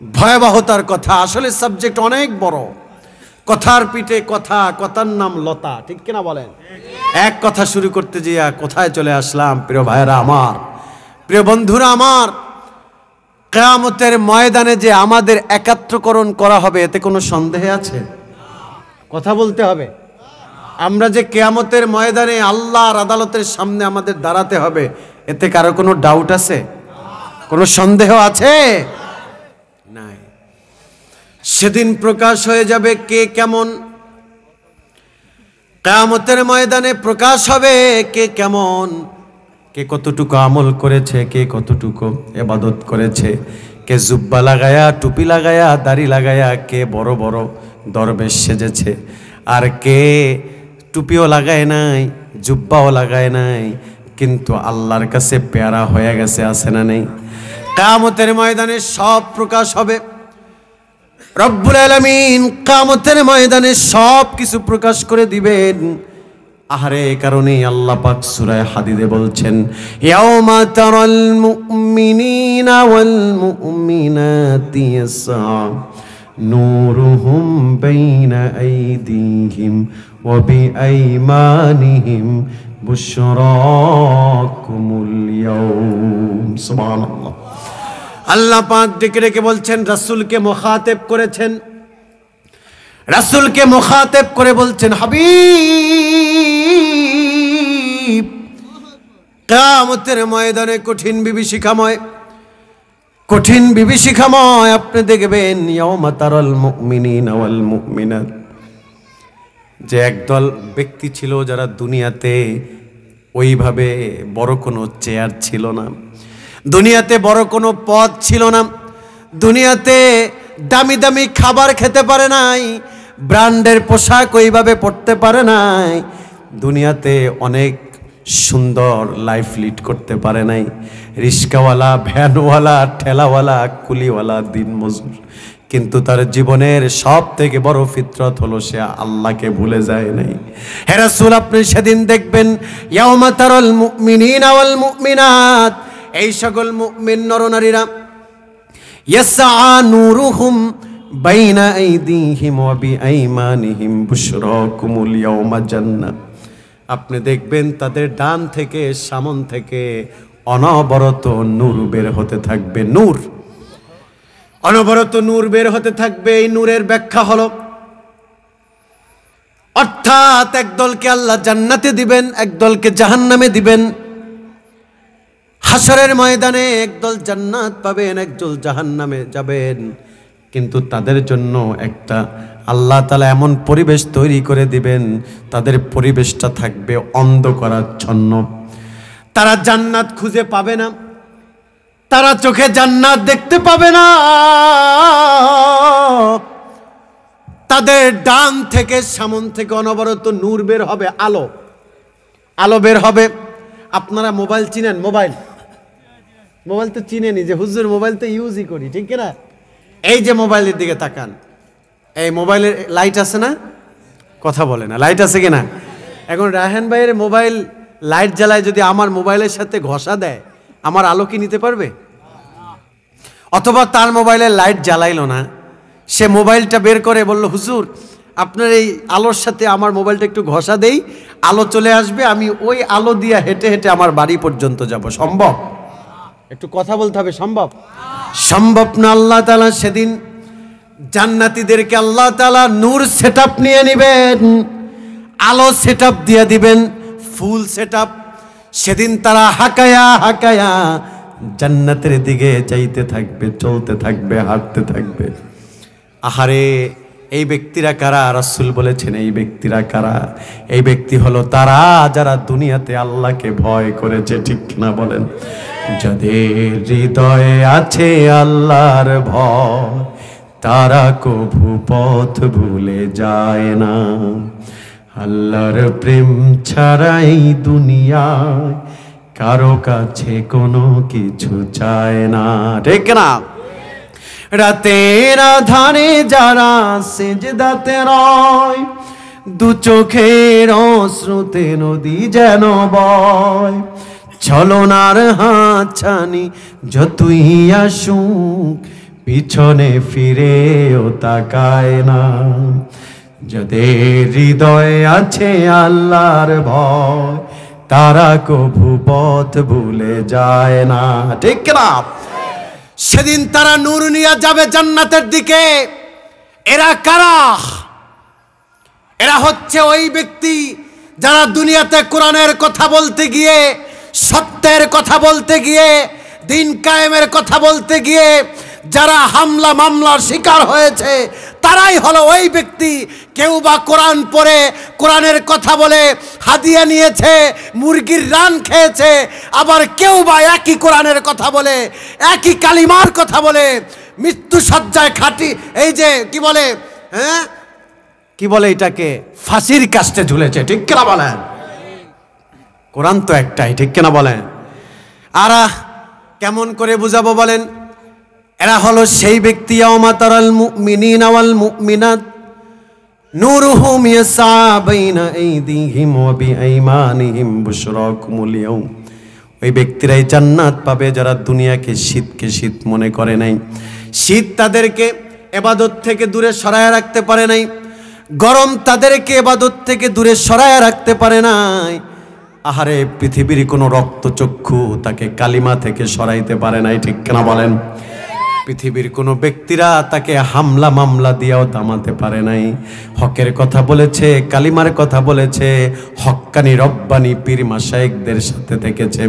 ভয়াবহতার কথা। আসলে সাবজেক্ট অনেক বড়, কথার পিঠে কথা, কথার নাম লতা, ঠিক কিনা বলেন? এক কথা শুরু করতে গিয়ে কোথায় চলে আসলাম। প্রিয় ভাইরা আমার, প্রিয় বন্ধুরা আমার, কিয়ামতের ময়দানে যে আমাদের একাত্রকরণ করা হবে, এতে কোনো সন্দেহ আছে? কথা বলতে হবে। আমরা যে কিয়ামতের ময়দানে আল্লাহর আদালতের সামনে আমাদের দাঁড়াতে হবে, এতে কারো কোনো ডাউট আছে? কোনো সন্দেহ আছে? নাই। সেদিন প্রকাশ হয়ে যাবে কে কেমন। কিয়ামতের ময়দানে প্রকাশ হবে কে কেমন, কে কতটুকু আমল করেছে, কে কতটুকু ইবাদত করেছে, কে জুব্বা লাগায়া, টুপি লাগায়া, দাড়ি লাগায়া, কে বড় বড় দরবেশ সেজেছে, আর কে টুপিও লাগায় নাই, জুব্বাও লাগায় নাই, কিন্তু আল্লাহর কাছে পেয়ারা হয়ে গেছে, আছে না নেই? কিয়ামতের ময়দানে সব প্রকাশ হবে। রব্বুল আলামিন কিয়ামতের ময়দানে সব কিছু প্রকাশ করে দিবেন। আহারে, এই কারণেই আল্লাহ পাক সূরা হাদীদে বলছেন, ইয়াউমা তারাল মুমিনিনা ওয়াল মুমিনাতি ইয়াসআ নূরুহুম বাইনা আইদিহিম ওয়া বিআইমানিহিম বুশরাকুমুল ইয়াউম। সুবহানাল্লাহ। আল্লাহ পাক ডেকে ডেকে বলছেন, রাসূলকে মুখাতেব করেছেন, রাসূলকে মুখাতেব করে বলছেন, হাবিব, কিয়ামতের ময়দানে কঠিন বিভীষিকাময়, কঠিন বিভীষিকাময়। আপনি দেখবেন ইয়াউমা তারাল মুমিনিনা ওয়াল মুমিনাত, যে একদল ব্যক্তি ছিল যারা দুনিয়াতে ওইভাবে বড় কোনো চেয়ার ছিল না, দুনিয়াতে বড় কোনো পদ ছিল না, দুনিয়াতে দামি দামি খাবার খেতে পারে নাই, ব্র্যান্ডের পোশাক ওইভাবে পরতে পারে নাই, দুনিয়াতে অনেক সুন্দর লাইফ লিড করতে পারে নাই, রিস্কাওয়ালা, ভ্যানওয়ালা, ঠেলাওয়ালা, কুলিওয়ালা, দিনমজুর, কিন্তু তার জীবনের সব থেকে বড় ফিতরত হলো সে আল্লাহকে ভুলে যায় নাই। হে রাসূল, আপনি সেদিন দেখবেন ইয়াউমা তারাল মুমিনিনা ওয়াল মুমিনাত, এই সকল মুমিন নরনারীরা ইয়াসআ নূরুহুম বাইনা আইদিহিম ওয়া বিআইমানিহিম বুশরাকুমুল ইয়াউমা জান্নাহ। আপনি দেখবেন তাদের ডান থেকে সামন থেকে অনবরত নূর বের হতে থাকবে, নূর, অনবরত নূর বের হতে থাকবে। এই নূরের ব্যাখ্যা হলো, অর্থাৎ একদলকে আল্লাহ জান্নাতে দিবেন, একদলকে জাহান্নামে দিবেন। হাসরের ময়দানে একদল জান্নাত পাবেন, একদল জাহান্নামে যাবেন, কিন্তু তাদের জন্য একটা আল্লাহ তাআলা এমন পরিবেশ তৈরি করে দিবেন, তাদের পরিবেশটা থাকবে অন্ধকারাচ্ছন্ন। তারা জান্নাত খুঁজে পাবে না, তারা চোখে জান্নাত দেখতে পাবে না। তাদের ডান থেকে সামন থেকে অনবরত নূর বের হবে, আলো, আলো বের হবে। আপনারা মোবাইল চিনেন? মোবাইল তো চিনেনি, যে হুজুর মোবাইল তো ইউজই করি, ঠিক না? এই যে মোবাইলের দিকে তাকান, এই মোবাইলের লাইট আছে না? কথা বলে না, লাইট আছে কিনা? এখন রায়হান ভাইয়ের মোবাইল লাইট জ্বালায়, যদি আমার মোবাইলের সাথে ঘষা দেয়, আমার আলো কি নিতে পারবে? অথবা তার মোবাইলের লাইট জ্বালাইলো না, সে মোবাইলটা বের করে বলল, হুজুর আপনার এই আলোর সাথে আমার মোবাইলটা একটু ঘষা দেই, আলো চলে আসবে, আমি ওই আলো দিয়ে হেঁটে হেঁটে আমার বাড়ি পর্যন্ত যাব। সম্ভব? একটু কথা বলতে হবে, সম্ভব? সম্ভব না। আল্লাহ তাআলা সেদিন জান্নাতীদেরকে আল্লাহ তাআলা নূর সেটআপ নিয়ে নেবেন, আলো সেটআপ দিয়ে দিবেন, ফুল সেটআপ। সেদিন তারা হাকায়া হাকায়া জান্নাতের দিকে যাইতে থাকবে, চলতে থাকবে, হাঁটতে থাকবে। আহারে, এই ব্যক্তিরা কারা? রাসূল বলেছেন এই ব্যক্তিরা কারা? এই ব্যক্তি হলো তারা যারা দুনিয়াতে আল্লাহকে ভয় করেছে, ঠিক না বলেন? যাদের হৃদয়ে আছে আল্লাহর ভয়, তারা কভু পথ ভুলে যায় না। আল্লাহর প্রেম ছাড়াই দুনিয়ায় কারো কাছে কোনো কিছু চায় না, ঠিক না? রাতের আধারে যারা সিজদাতে রয়, দু চোখের অশ্রুতে নদী যেন বয়, ছলনার হাতছানি যতই আসুক পিছনে ফিরেও তাকায় না। যাদের হৃদয়ে আছে আল্লাহর ভয়, তারা কভু পথ ভুলে যায় না, ঠিক না? সেদিন তারা নূর নিয়ে যাবে জান্নাতের দিকে। এরা কারা? এরা হচ্ছে ওই ব্যক্তি যারা দুনিয়াতে কোরআনের কথা বলতে গিয়ে, সত্যের কথা বলতে গিয়ে, দিন কায়েমের কথা বলতে গিয়ে যারা হামলা মামলার শিকার হয়েছে, তারাই হলো ওই ব্যক্তি। কেউ বা কোরআন পড়ে কোরআনের কথা বলে হাদিয়া নিয়েছে, মুরগির রান খেয়েছে, আবার কেউ বা একই কোরআনের কথা বলে, একই কালিমার কথা বলে মৃত্যু সজ্জায় খাটি, এই যে কি বলে, হ্যাঁ কি বলে এটাকে, ফাঁসির কাস্টে ঝুলেছে, ঠিক কিনা বলেন? কোরআন তো একটাই, ঠিক কিনা বলেন? আর কেমন করে বুঝাবো বলেন? এরা হলো সেই ব্যক্তি, ইয়াউমা তারাল মুমিনিনা ওয়াল মুমিনাত নূরুহুম ইয়াসআ বাইনা আইদিহিম ওয়া বিআইমানিহিম বুশরাকুমুল ইয়াউম। ওই ব্যক্তিরাই জান্নাত পাবে যারা দুনিয়াকে শীতকে শীত মনে করে নাই, শীত তাদেরকে ইবাদত থেকে দূরে সরায় রাখতে পারে নাই, গরম তাদেরকে ইবাদত থেকে দূরে সরায় রাখতে পারে নাই। আহারে, পৃথিবীর কোনো রক্তচক্ষু তাকে কালিমা থেকে সরাইতে পারে নাই, ঠিক কিনা বলেন? পৃথিবীর কোনো ব্যক্তিরা তাকে হামলা মামলা দিয়েও থামাতে পারে নাই। হকের কথা বলেছে, কালিমার কথা বলেছে, হক্কানি রব্বানি পীর মাশায়েখদের সাথে থেকেছে,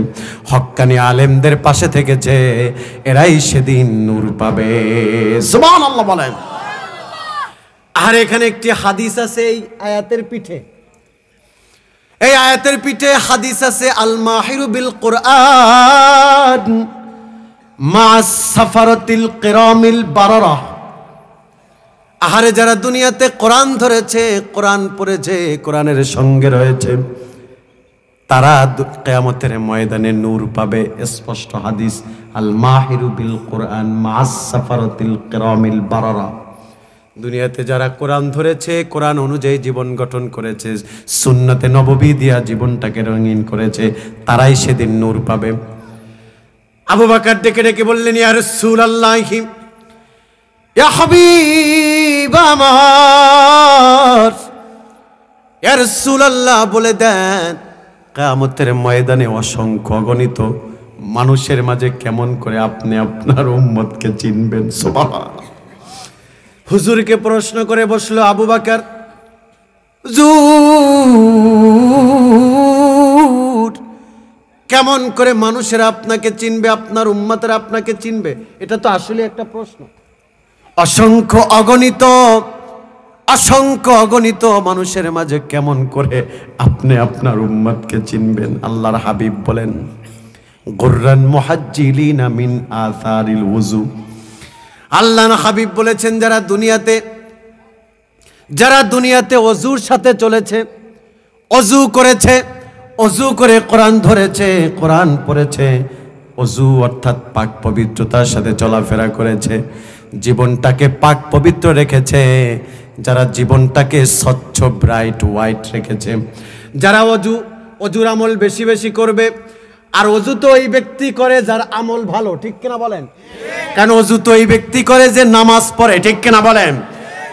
হক্কানি আলেমদের পাশে থেকেছে, এরাই সেদিন নূর পাবে। সুবহানাল্লাহ বলেন। আর এখানে একটি হাদিস আছে এই আয়াতের পিঠে, এই আয়াতের পিঠে হাদিস আছে, আল মাহিরু বিল কুরআন মা'আস সাফারাতিল কিরামিল বারারা। আহারে যারা দুনিয়াতে কোরআন ধরেছে, কোরআন পড়েছে, কোরআনের সঙ্গে রয়েছে, তারা কিয়ামতের ময়দানে নূর পাবে। স্পষ্ট হাদিস, আল মাহিরু বিল কুরআন মা'আস সাফারাতিল কিরামিল বারারা। দুনিয়াতে যারা কোরআন ধরেছে, কোরআন অনুযায়ী জীবন গঠন করেছে, সুন্নতে নববী দিয়া জীবনটাকে রঙিন করেছে, তারাই সেদিন নূর পাবে। আবু বকর ডেকে ডেকে বললেন, ইয়া রাসূলুল্লাহ, ইয়া হাবিব আমার, ইয়া রাসূলুল্লাহ বলে দেন, কিয়ামতের ময়দানে অসংখ্য অগণিত মানুষের মাঝে কেমন করে আপনি আপনার উম্মতকে চিনবেন? সুবহানাল্লাহ। হুজুরকে প্রশ্ন করে বসলো আবু বকর, হুজুর কেমন করে মানুষেরা আপনাকে চিনবে, আপনার উম্মতেরা আপনাকে চিনবে? এটা তো আসলে একটা প্রশ্ন। অসংখ্য অগণিত মানুষের মাঝে কেমন করে আপনি আপনার উম্মতকে চিনবেন? আল্লাহর হাবিব বলেন, গুররান মুহাজ্জিলিনা মিন আসারিল ওযু। আল্লাহর হাবিব বলেছেন, যারা দুনিয়াতে অজুর সাথে চলেছে, অজু করেছে, অজু করে কোরআন ধরেছে, কোরআন পড়েছে, অজু অর্থাৎ পাক পবিত্রতার সাথে চলাফেরা করেছে, জীবনটাকে পাক পবিত্র রেখেছে, যারা জীবনটাকে স্বচ্ছ ব্রাইট হোয়াইট রেখেছে, যারা অজুর আমল বেশি বেশি করবে। আর অজু তো ওই ব্যক্তি করে যার আমল ভালো, ঠিক কিনা বলেন? কেন অজু তো ওই ব্যক্তি করে যে নামাজ পড়ে, ঠিক কিনা বলেন?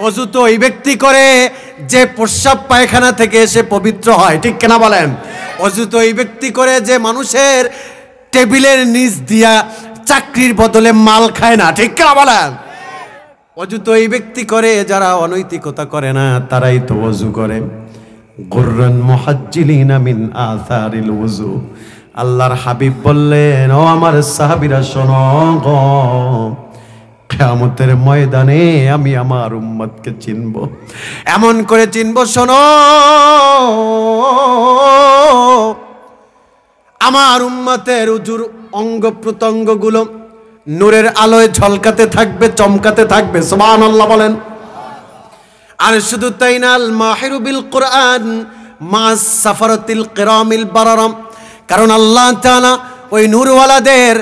অজু তো ওই ব্যক্তি করে যে প্রস্রাব পায়খানা থেকে এসে পবিত্র হয়, ঠিক কিনা বলেন? অজু তো ওই ব্যক্তি করে যে মানুষের টেবিলের নিচ দিয়া চাকরির বদলে মাল খায় না, ঠিক কিনা বলেন? অজু তো ওই ব্যক্তি করে যারা অনৈতিকতা করে না, তারাই তো অজু করে। গুররান মুহাজ্জিলিনা মিন আসারিল ওযু। আল্লাহর হাবিব বললেন, ও আমার সাহাবীরা শোনো গো, কিয়ামতের ময়দানে আমি আমার উম্মতকে চিনব, এমন করে চিনব, শোনো আমার উম্মতের উজুর অঙ্গ প্রত্যঙ্গগুলো নূরের আলোয় ঝলকাতে থাকবে, চমকাতে থাকবে। সুবহানাল্লাহ বলেন। আর শুধু তাই না, আল মাহিরু বিল কুরআন মা'আস সাফারাতিল কিরামিল বারারা। কারণ আল্লাহ তাআলা ওই নূরওয়ালাদের,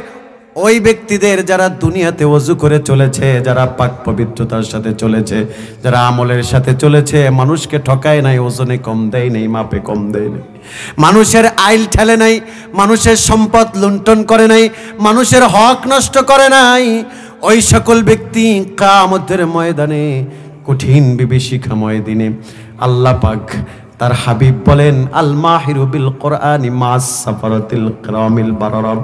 ওই ব্যক্তিদের যারা দুনিয়াতে ওযু করে চলেছে, যারা পাক পবিত্রতার সাথে চলেছে, যারা আমলের সাথে চলেছে, মানুষকে ঠকায় নাই, ওজনে কম দেয় নাই, মাপে কম দেয় নাই, মানুষের আইল ঠেলে নাই, মানুষের সম্পদ লুণ্ঠন করে নাই, মানুষের হক নষ্ট করে নাই, ওই সকল ব্যক্তি কিয়ামতের ময়দানে, কঠিন বিভীষিকাময় দিনে আল্লাহ পাক তার হাবিব বলেন, আল মাহিরু বিল কুরআনি মা'আস সাফারাতিল কিরামিল বারারা।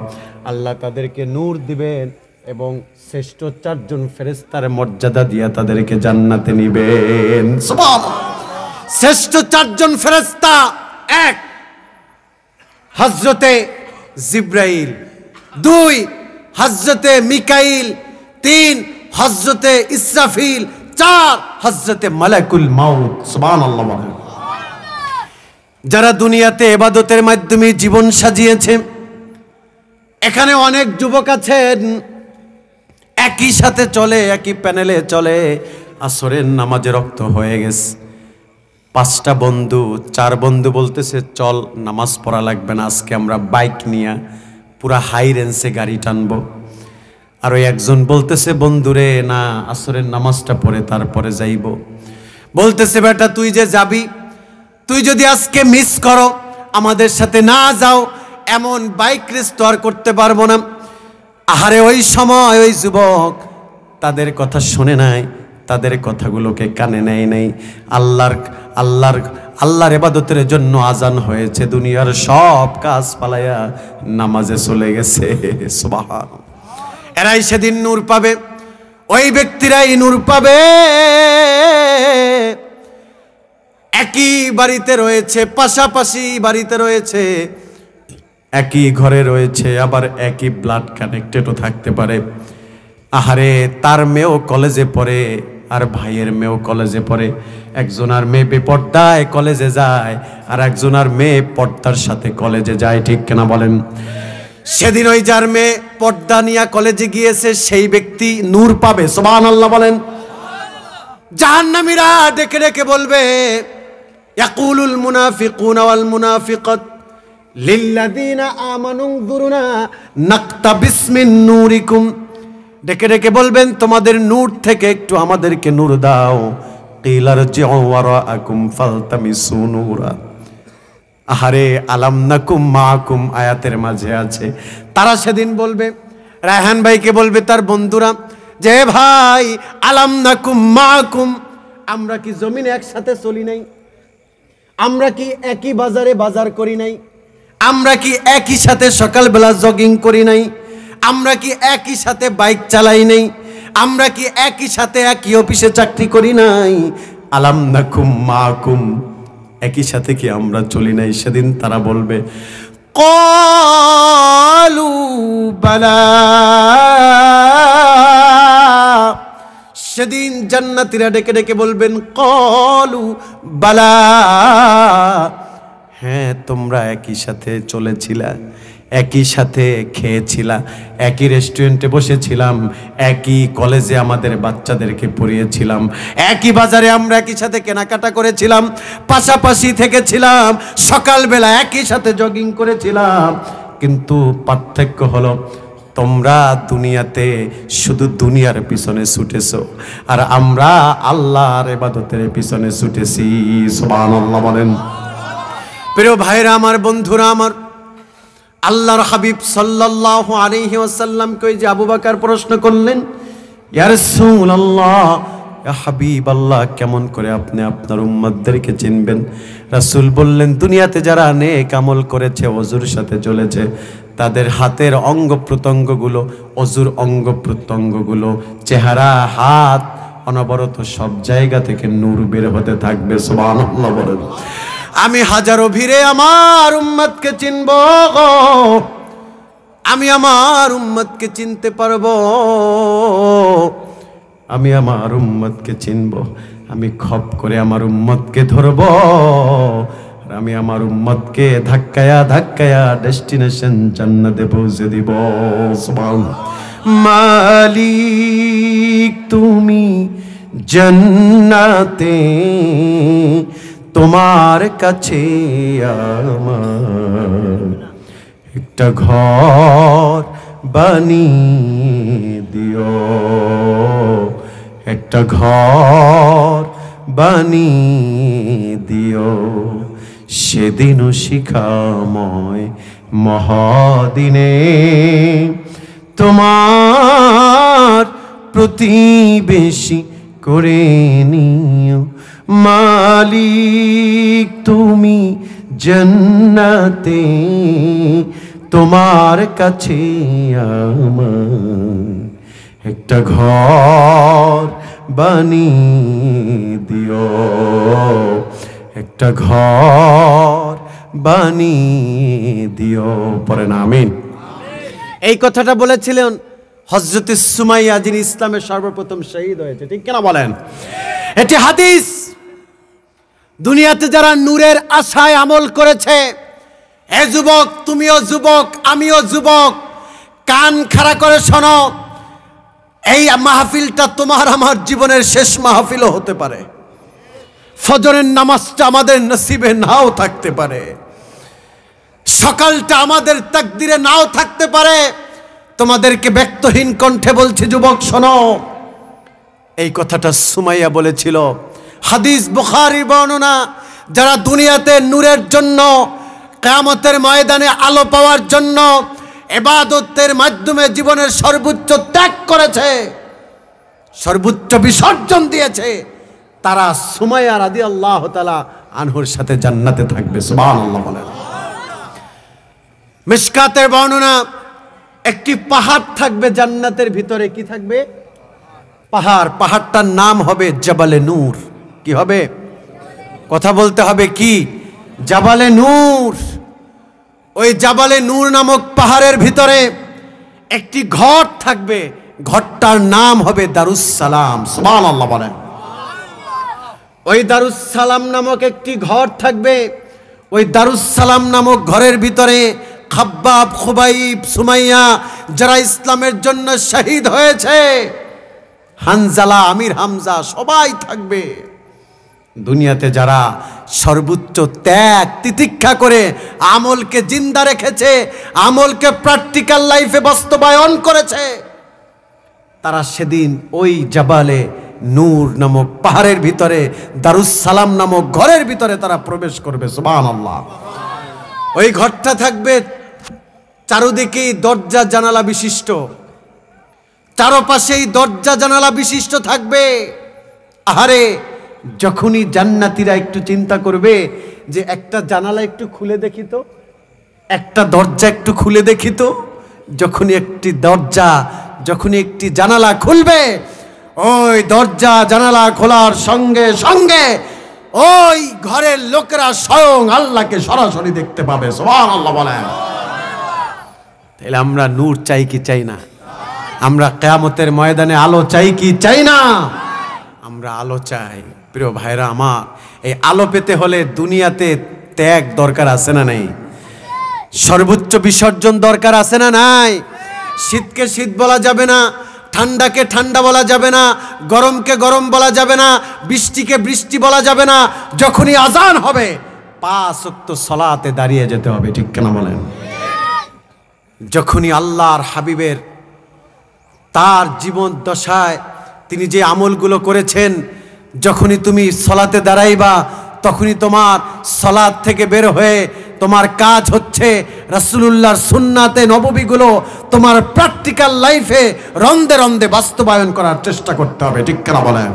আল্লাহ তাদেরকে নূর দিবেন এবং শ্রেষ্ঠ 4 জন ফেরেশতার মর্যাদা দিয়ে তাদেরকে জান্নাতে নিবেন। সুবহানাল্লাহ। শ্রেষ্ঠ 4 জন ফেরেশতা, 1 হযরতে জিবরাইল, 2 হযরতে মিকাইল, 3 হযরতে ইসরাফিল, 4 হযরতে মালাকুল মাউত। সুবহানাল্লাহ। যারা দুনিয়াতে ইবাদতের মাধ্যমে জীবন সাজিয়েছে, এখানে অনেক যুবক আছেন, একই সাথে চলে, একই প্যানেলে চলে, আসরের নামাজে রক্ত হয়ে গেছে, 5টা বন্ধু, 4 বন্ধু বলতেছে চল নামাজ পড়া লাগবে না, আজকে আমরা বাইক নিয়ে পুরা হাই রেঞ্জে গাড়ি টানবো। আর ওই একজন বলতেছে, বন্ধুরে না, আসরের নামাজটা পড়ে তারপরে যাইব। বলতেছে, বেটা তুই যে যাবি, তুই যদি আজকে মিস করো, আমাদের সাথে না যাও, এমন বাইক রেস তো আর করতে পারবো না। আহারে ওই সময় ওই যুবক তাদের কথা শুনে নাই, তাদের কথাগুলোকে কানে নেয় নাই। আল্লাহর ইবাদতের জন্য আজান হয়েছে, দুনিয়ার সব কাজ পালায়া নামাজে চলে গেছে। সুবহানাল্লাহ। এরাই সেদিন নূর পাবে। ওই ব্যক্তিরাই নূর পাবে। একই বাড়িতে রয়েছে, পাশাপাশি বাড়িতে রয়েছে, একই ঘরে রয়েছে, আবার একই ব্লাড কানেক্টেডও থাকতে পারে। আহারে, তার মেয়েও কলেজে পড়ে আর ভাইয়ের মেয়েও কলেজে পড়ে। একজনের মেয়ে বেপর্দায় কলেজে যায় আর একজনের মেয়ে পর্দার সাথে কলেজে যায়, ঠিক কিনা বলেন? সেদিন ওই যার মেয়ে পর্দা নিয়ে কলেজে গিয়েছে সেই ব্যক্তি নূর পাবে, সুবহানাল্লাহ বলেন। জাহান্নামীরা ডেকে ডেকে বলবে, ইয়াকুলুল মুনাফিকুনা ওয়াল মুনাফিকাত লিল্লাযিনা আমানু উনজুরুনা নাকতাবিস মিন নূরিকুম। ডেকে ডেকে বলবেন, তোমাদের নূর থেকে একটু আমাদেরকে নূর দাও। কিলা রজিউ ওয়ারাআকুম ফালতামিসু নূরা। আহারে, আলাম নাকুম মাকুম আয়াতের মাঝে আছে। তারা সেদিন বলবে, রায়হান ভাইকে বলবে তার বন্ধুরা, যে ভাই আলাম নাকুম মাকুম, আমরা কি জমিনে একসাথে চলি নাই? আমরা কি একই বাজারে বাজার করি নাই? আমরা কি একই সাথে সকালবেলা জগিং করি নাই? আমরা কি একই সাথে বাইক চালাই নাই? আমরা কি একই সাথে একই অফিসে চাকরি করি নাই? আলাম নাকুম মাকুম, একই সাথে কি আমরা চলি নাই? সেদিন তারা বলবে, ক্বালু বালা। সেদিন জান্নাতীরা ডেকে ডেকে বলবেন, ক্বালু বালা, হ্যাঁ তোমরা একই সাথে চলেছিলা, একই সাথে খেয়েছিলা, একই রেস্টুরেন্টে বসেছিলাম, একই কলেজে আমাদের বাচ্চাদেরকে পড়িয়েছিলাম, একই বাজারে আমরা একই সাথে কেনাকাটা করেছিলাম, পাশাপাশি থেকেছিলাম, সকালবেলা একই সাথে জগিং করেছিলাম। কিন্তু পার্থক্য হলো, তোমরা দুনিয়াতে শুধু দুনিয়ার পিছনে ছুটেছো আর আমরা আল্লাহর ইবাদতের পিছনে ছুটেছি, সুবহানাল্লাহ বলেন। প্রিয় ভাইরা আমার, বন্ধুরা আমার, আল্লাহর হাবিব সাল্লাল্লাহু আলাইহি ওয়াসাল্লামকে ওই যে আবু বকর প্রশ্ন করলেন, ইয়া রাসূলুল্লাহ, ইয়া হাবিবাল্লাহ, কেমন করে আপনি আপনার উম্মতদেরকে চিনবেন? রাসূল বললেন, দুনিয়াতে যারা নেক আমল করেছে, ওযুর সাথে চলেছে, তাদের হাতের অঙ্গ প্রত্যঙ্গগুলো, ওযুর অঙ্গ প্রত্যঙ্গগুলো, চেহারা, হাত, অনবরত সব জায়গা থেকে নূর বের হতে থাকবে, সুবহানাল্লাহ বলেন। আমি হাজারো ভিড়ে আমার উম্মতকে চিনব, আমি আমার উম্মতকে চিনতে পারবো, আমি আমার উম্মতকে চিনব, আমি খপ করে আমার উম্মতকে ধরব আর আমি আমার উম্মতকে ধাক্কায়া ধাক্কায়া ডেস্টিনেশন জান্নাতে পৌঁছে দিব, সুবহানাল্লাহ। মালিক তুমি জান্নাতে, তোমার কাছে আমার একটা ঘর বানিয়ে দিও, একটা ঘর বানিয়ে দিও। সেদিনও শিখাময় মহাদিনে তোমার প্রতিবেশী করে নিও। মালিক তুমি জান্নাতে, তোমার কাছে আমার একটা ঘর বানিয়ে দিও, একটা ঘর বানিয়ে দিও। পড়েন আমিন। এই কথাটা বলেছিলেন হযরত সুমাইয়া, যিনি ইসলামের সর্বপ্রথম শহীদ হয়েছে, ঠিক কিনা বলেন? এটি হাদিস। দুনিয়াতে যারা নূরের আশায় আমল করেছে, এ যুবক, তুমিও যুবক, আমিও যুবক, কান খাড়া করে শোনো, এই মাহফিলটা তোমার আমার জীবনের শেষ মাহফিলও হতে পারে। ফজরের নামাজটা আমাদের নসিবে নাও থাকতে পারে, সকালটা আমাদের তাকদিরে নাও থাকতে পারে। তোমাদেরকে ব্যক্তহীন কণ্ঠে বলছি, যুবক শোনো, এই কথাটা সুমাইয়া বলেছিল। হাদিস বুখারী বর্ণনা, যারা দুনিয়াতে নূরের জন্য, কিয়ামতের ময়দানে আলো পাওয়ার জন্য ইবাদতের মাধ্যমে জীবনের সর্বোচ্চ ত্যাগ করেছে, সর্বোচ্চ বিসর্জন দিয়েছে, তারা সুমাইয়া রাদিয়াল্লাহু তাআলা আনহুর সাথে জান্নাতে থাকবে, সুবহানাল্লাহ বলেন। মিশকাতের বর্ণনা, একটি পাহাড় থাকবে জান্নাতের ভিতরে। কি থাকবে? পাহাড়টার নাম হবে জাবালে নূর। কি হবে? কথা বলতে হবে, কি? জাবালে নূর। ওই জাবালে নূর নামক পাহাড়ের ভিতরে একটি ঘর থাকবে, ঘরটার নাম হবে দারুস সালাম। সুবহানাল্লাহ বলেন। ওই দারুস সালাম নামক একটি ঘর থাকবে। ওই দারুস সালাম নামক ঘরের ভিতরে খাব্বাব, খুবাইব, সুমাইয়া যারা ইসলামের জন্য শহীদ হয়েছে, হানজালা, আমির হামজা সবাই থাকবে। দুনিয়াতে যারা সর্বোচ্চ ত্যাগ তিতিক্ষা করে আমলকে জিন্দা রেখেছে, আমলকে প্র্যাকটিক্যাল লাইফে বাস্তবায়ন করেছে, তারা সেদিন ওই জাবালে নূর নামক পাহাড়ের ভিতরে দারুস সালাম নামক ঘরের ভিতরে তারা প্রবেশ করবে। সুবহানাল্লাহ। ওই ঘরটা থাকবে চারদিকেই দরজা জানালা বিশিষ্ট, চারপাশেই দরজা জানালা বিশিষ্ট থাকবে। আহারে, যখনই জান্নাতীরা একটু চিন্তা করবে যে একটা জানালা একটু খুলে দেখি তো, একটা দরজা একটু খুলে দেখি তো, যখনই একটি জানালা খুলবে, ওই দরজা জানালা খোলার সঙ্গে সঙ্গে ওই ঘরের লোকেরা স্বয়ং আল্লাহকে সরাসরি দেখতে পাবে। সুবহানাল্লাহ বলেন। তাহলে আমরা নূর চাই কি চাই না? আমরা কিয়ামতের ময়দানে আলো চাই কি চাই না? আমরা আলো চাই। প্রিয় ভাইরা আমার, এই আলো পেতে হলে দুনিয়াতে ত্যাগ দরকার আছে না নাই? সর্বোচ্চ বিসর্জন দরকার আছে না নাই? শীতকে শীত বলা যাবে না, ঠান্ডাকে ঠান্ডা বলা যাবে না, গরমকে গরম বলা যাবে না, বৃষ্টিকে বৃষ্টি বলা যাবে না। যখনই আজান হবে 5 ওয়াক্ত সালাতে দাঁড়িয়ে যেতে হবে। ঠিক কেন বলেন? যখনই আল্লাহর হাবিবের তার জীবন দশায় তিনি যে আমলগুলো করেছেন, যখনই তুমি সালাতে দাঁড়াইবা, তখনই তোমার সালাত থেকে বের হয়ে তোমার কাজ হচ্ছে রাসূলুল্লাহর সুন্নাতে নববীগুলো তোমার প্র্যাকটিক্যাল লাইফে রন্দে রন্দে বাস্তবায়ন করার চেষ্টা করতে হবে। ঠিক কেন বলেন?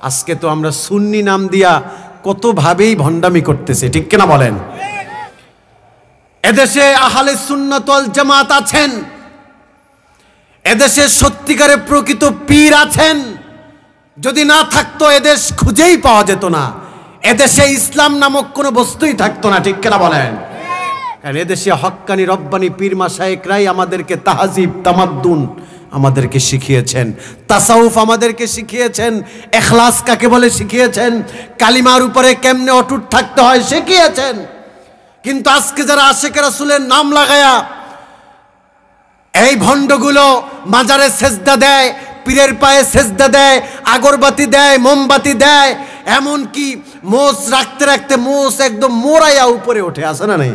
আজকে তো আমরা সুন্নি নাম দিয়া কত ভাবেই ভণ্ডামি করতেছি। ঠিক কেন বলেন? এদেশে আহলে সুন্নাত ওয়াল জামাত আছেন, এদেশে সত্যিকারের প্রকৃত পীর আছেন। যদি না থাকতো এদেশ খুঁজেই পাওয়া যেত না, এদেশে ইসলাম নামক কোনো বস্তুই থাকতো না। ঠিক কেনা বলেন? কারণ এদেশে হক্কানি রব্বানি পীর মাশায়েখরাই আমাদেরকে তাহজিব তামাদ্দুন আমাদেরকে শিখিয়েছেন, তাসাউফ আমাদেরকে শিখিয়েছেন, ইখলাস কাকে বলে শিখিয়েছেন, কালিমার উপরে কেমনে অটুট থাকতে হয় শিখিয়েছেন। কিন্তু আজকে যারা আশিকে রাসূলের নাম লাগায়া এই ভণ্ডগুলো মাজারে সেজদা দেয়, পীরের পায়ে সেজদা দেয়, আগরবাতি দেয়, মোমবাতি দেয়, এমন কি মোষ রাখতে রাখতে মোষ একদম মোড়াইয়া উপরে ওঠে, আছে না নাই?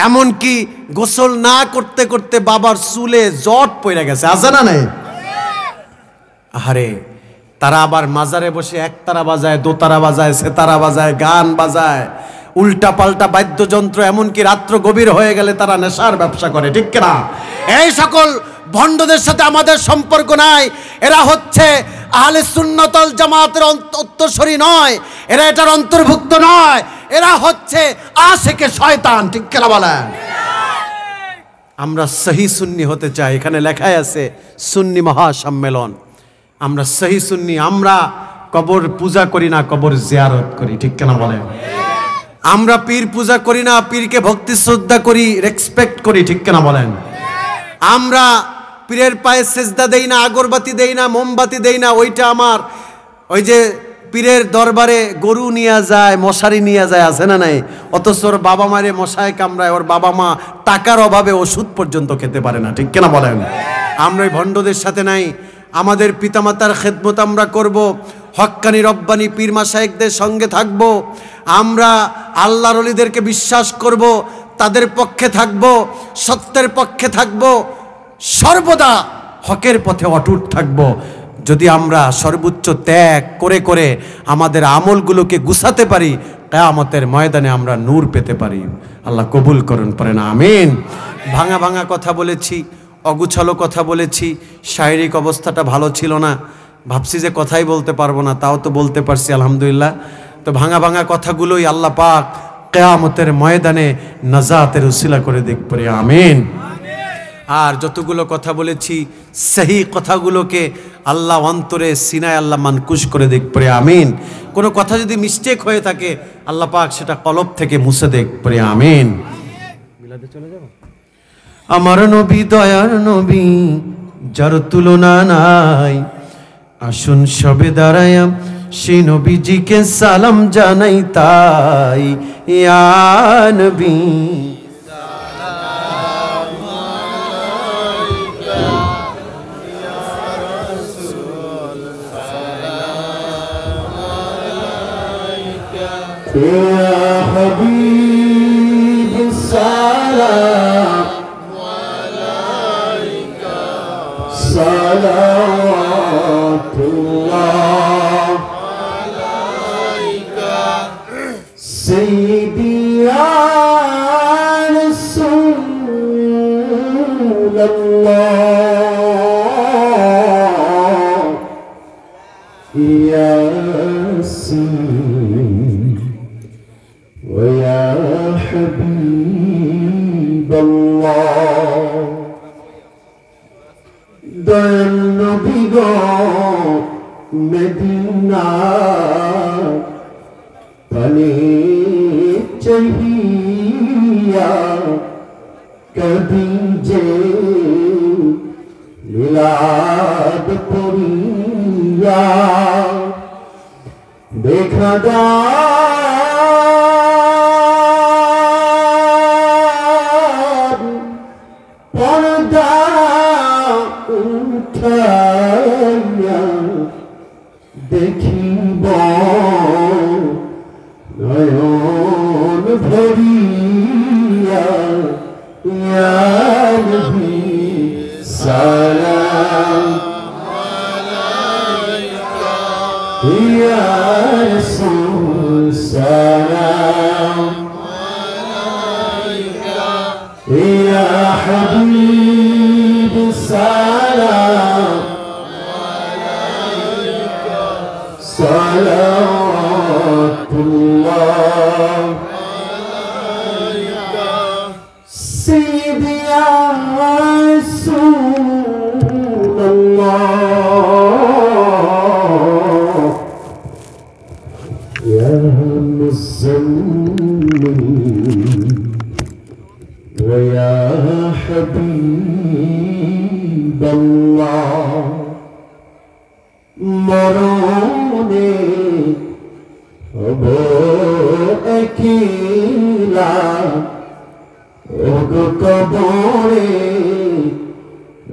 এমন কি গোসল না করতে করতে বাবার চুলে জট পড়ে গেছে, আছে না নাই? আরে তারা আবার মাজারে বসে একতারা বাজায়, দোতারা বাজায়, সেতারা বাজায়, গান বাজায়, উল্টা পাল্টা বাদ্যযন্ত্র, এমনকি রাত্র গভীর হয়ে গেলে তারা নেশার ব্যবসা করে। ঠিক কিনা? এই সকল ভণ্ডদের সাথে আমাদের সম্পর্ক নাই। এরা হচ্ছে আহলে সুন্নাত ওয়াল জামাতের উত্তরসূরি নয়, এরা এটার অন্তর্ভুক্ত নয়, এরা হচ্ছে আশিকে শয়তান। ঠিক কিনা বলেন? আমরা সহি সুন্নি হতে চাই। এখানে লেখাই আছে সুন্নি মহাসম্মেলন। আমরা সহি সুন্নি। আমরা কবর পূজা করি না, কবর জিয়ারত করি। ঠিক কিনা বলেন? আমরা পীর পূজা করি না, পীরকে ভক্তি শ্রদ্ধা করি, রেসপেক্ট করি। ঠিক কিনা বলেন? আমরা পীরের পায়ে সেজদা দেই না, আগরবাতি দেই না, মোমবাতি দেই না। ওইটা আমার ওই যে পীরের দরবারে গরু নিয়ে যায়, মশারি নিয়ে যায়, আছে না নাই? অথচ ওর বাবা মারে মশায় কামড়ায়, ওর বাবা মা টাকার অভাবে ওষুধ পর্যন্ত খেতে পারে না। ঠিক কিনা বলেন? আমরা এই ভণ্ডদের সাথে নাই। আমাদের পিতামাতার খেদমত আমরা করব, হক্কানি রব্বানি পীর মাশায়েখদের সঙ্গে থাকব, আমরা আল্লাহর ওলিদেরকে বিশ্বাস করব, তাদের পক্ষে থাকব, সত্যের পক্ষে থাকব, সর্বদা হকের পথে অটুট থাকব। যদি আমরা সর্বোচ্চ ত্যাগ করে করে আমাদের আমলগুলোকে গুছাতে পারি, কিয়ামতের ময়দানে আমরা নূর পেতে পারি। আল্লাহ কবুল করুন, পড়েন আমিন। ভাঙা ভাঙা কথা বলেছি, অগুছালো কথা বলেছি, শারীরিক অবস্থাটা ভালো ছিল না, ভাবছি যে কথাই বলতে পারবো না, তাও তো বলতে পারছি আলহামদুলিল্লাহ। তো ভাঙা ভাঙা কথাগুলোই আল্লাহ পাক কিয়ামতের ময়দানে নাজাতের উসিলা করে দিক পড়ে আমিন। আর যতগুলো কথা বলেছি সহি কথাগুলোকে আল্লাহ অন্তরে সিনায় আল্লাহ মানকুশ করে দেখ পড়ে আমিন। কোনো কথা যদি মিস্টেক হয়ে থাকে আল্লাহ পাক সেটা কলব থেকে মুছে দেখ পড়ে আমিন। মিলাদে চলে যাব। আমার নবী দয়ার নবী যার তুলনা নাই, আসুন সবে দাঁড়ায়া সেই নবীজিকে সালাম জানাই তাই। ইয়া নবী يا حبيب السلام عليك صلوات الله عليك سيدي يا رسول الله يا سيدي ويا حبيب الله দয়াল নবী গো মদিনা পানে চাহিয়া কবি যে মিলাদ পড়িয়া দেখা দা পর্দা উঠাইয়া দেখিব নয়ন ভরিয়া ইয়া নবী সালাম আলাইকা ইয়া রাসূল সালাম يا حبيب السلام عليك صلوات الله عليك سيدي يا رسول الله يا مزمل ويا حبيب الله মরণে হব একলা ওগো কবরে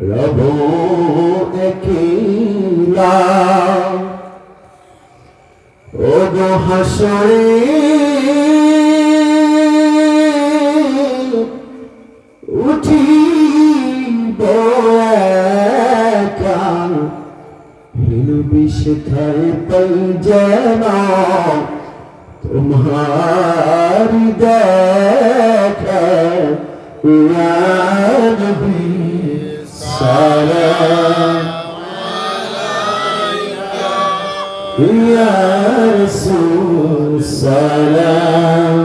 রব একলা ওগো হাসরে উঠিব একা হিল বিষধার পাই যেন তোমার দেখা ইয়া নবী সালাম আলাইকা ইয়া রাসূল সালাম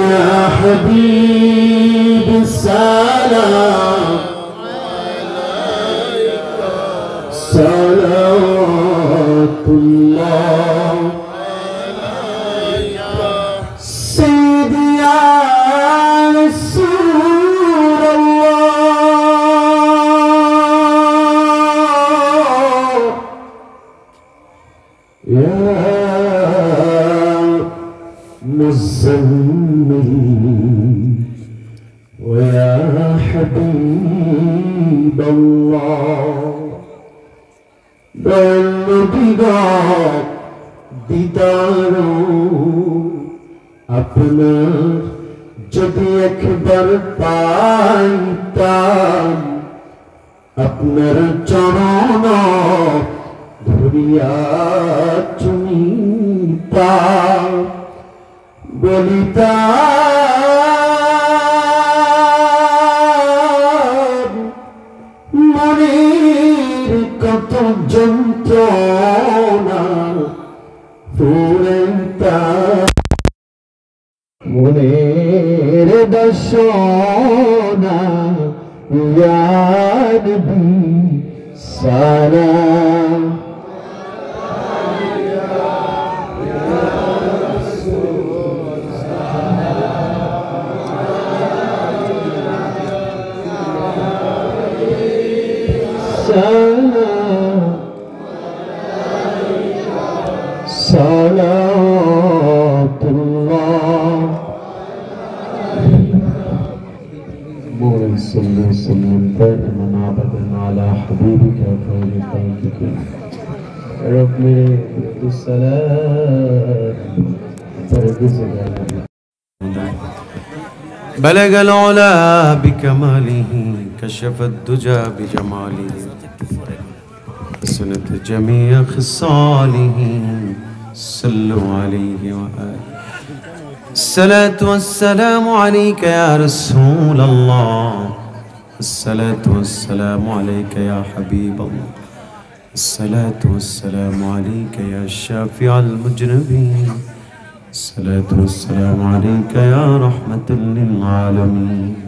يا حبيب السلام عليك صلوات الله عليك سيدي يا رسول الله يا مزمل ويا حبيب الله بالنبي দিদার আপনার যদি একবার পাইতাম আপনার চরণ ধরিয়া চুমিতাম বলিতাম মনের কত যন্ত্রণা পুরাইতাম মনের দশ सोना या नबी सलाम सलावतुल्लाह सल्लल्लाहु अला हबीबिका खैर खल्क़िका रब मेरे सलाम परगज़गार بلغ العلا بكماله كشف الدجى بجماله سنة جميع خصاله صلوا عليه وآله الصلاة والسلام عليك يا رسول الله الصلاة والسلام عليك يا حبيب الله الصلاة والسلام عليك يا شافع المجرمين الصلاة والسلام عليك يا رحمة للعالمين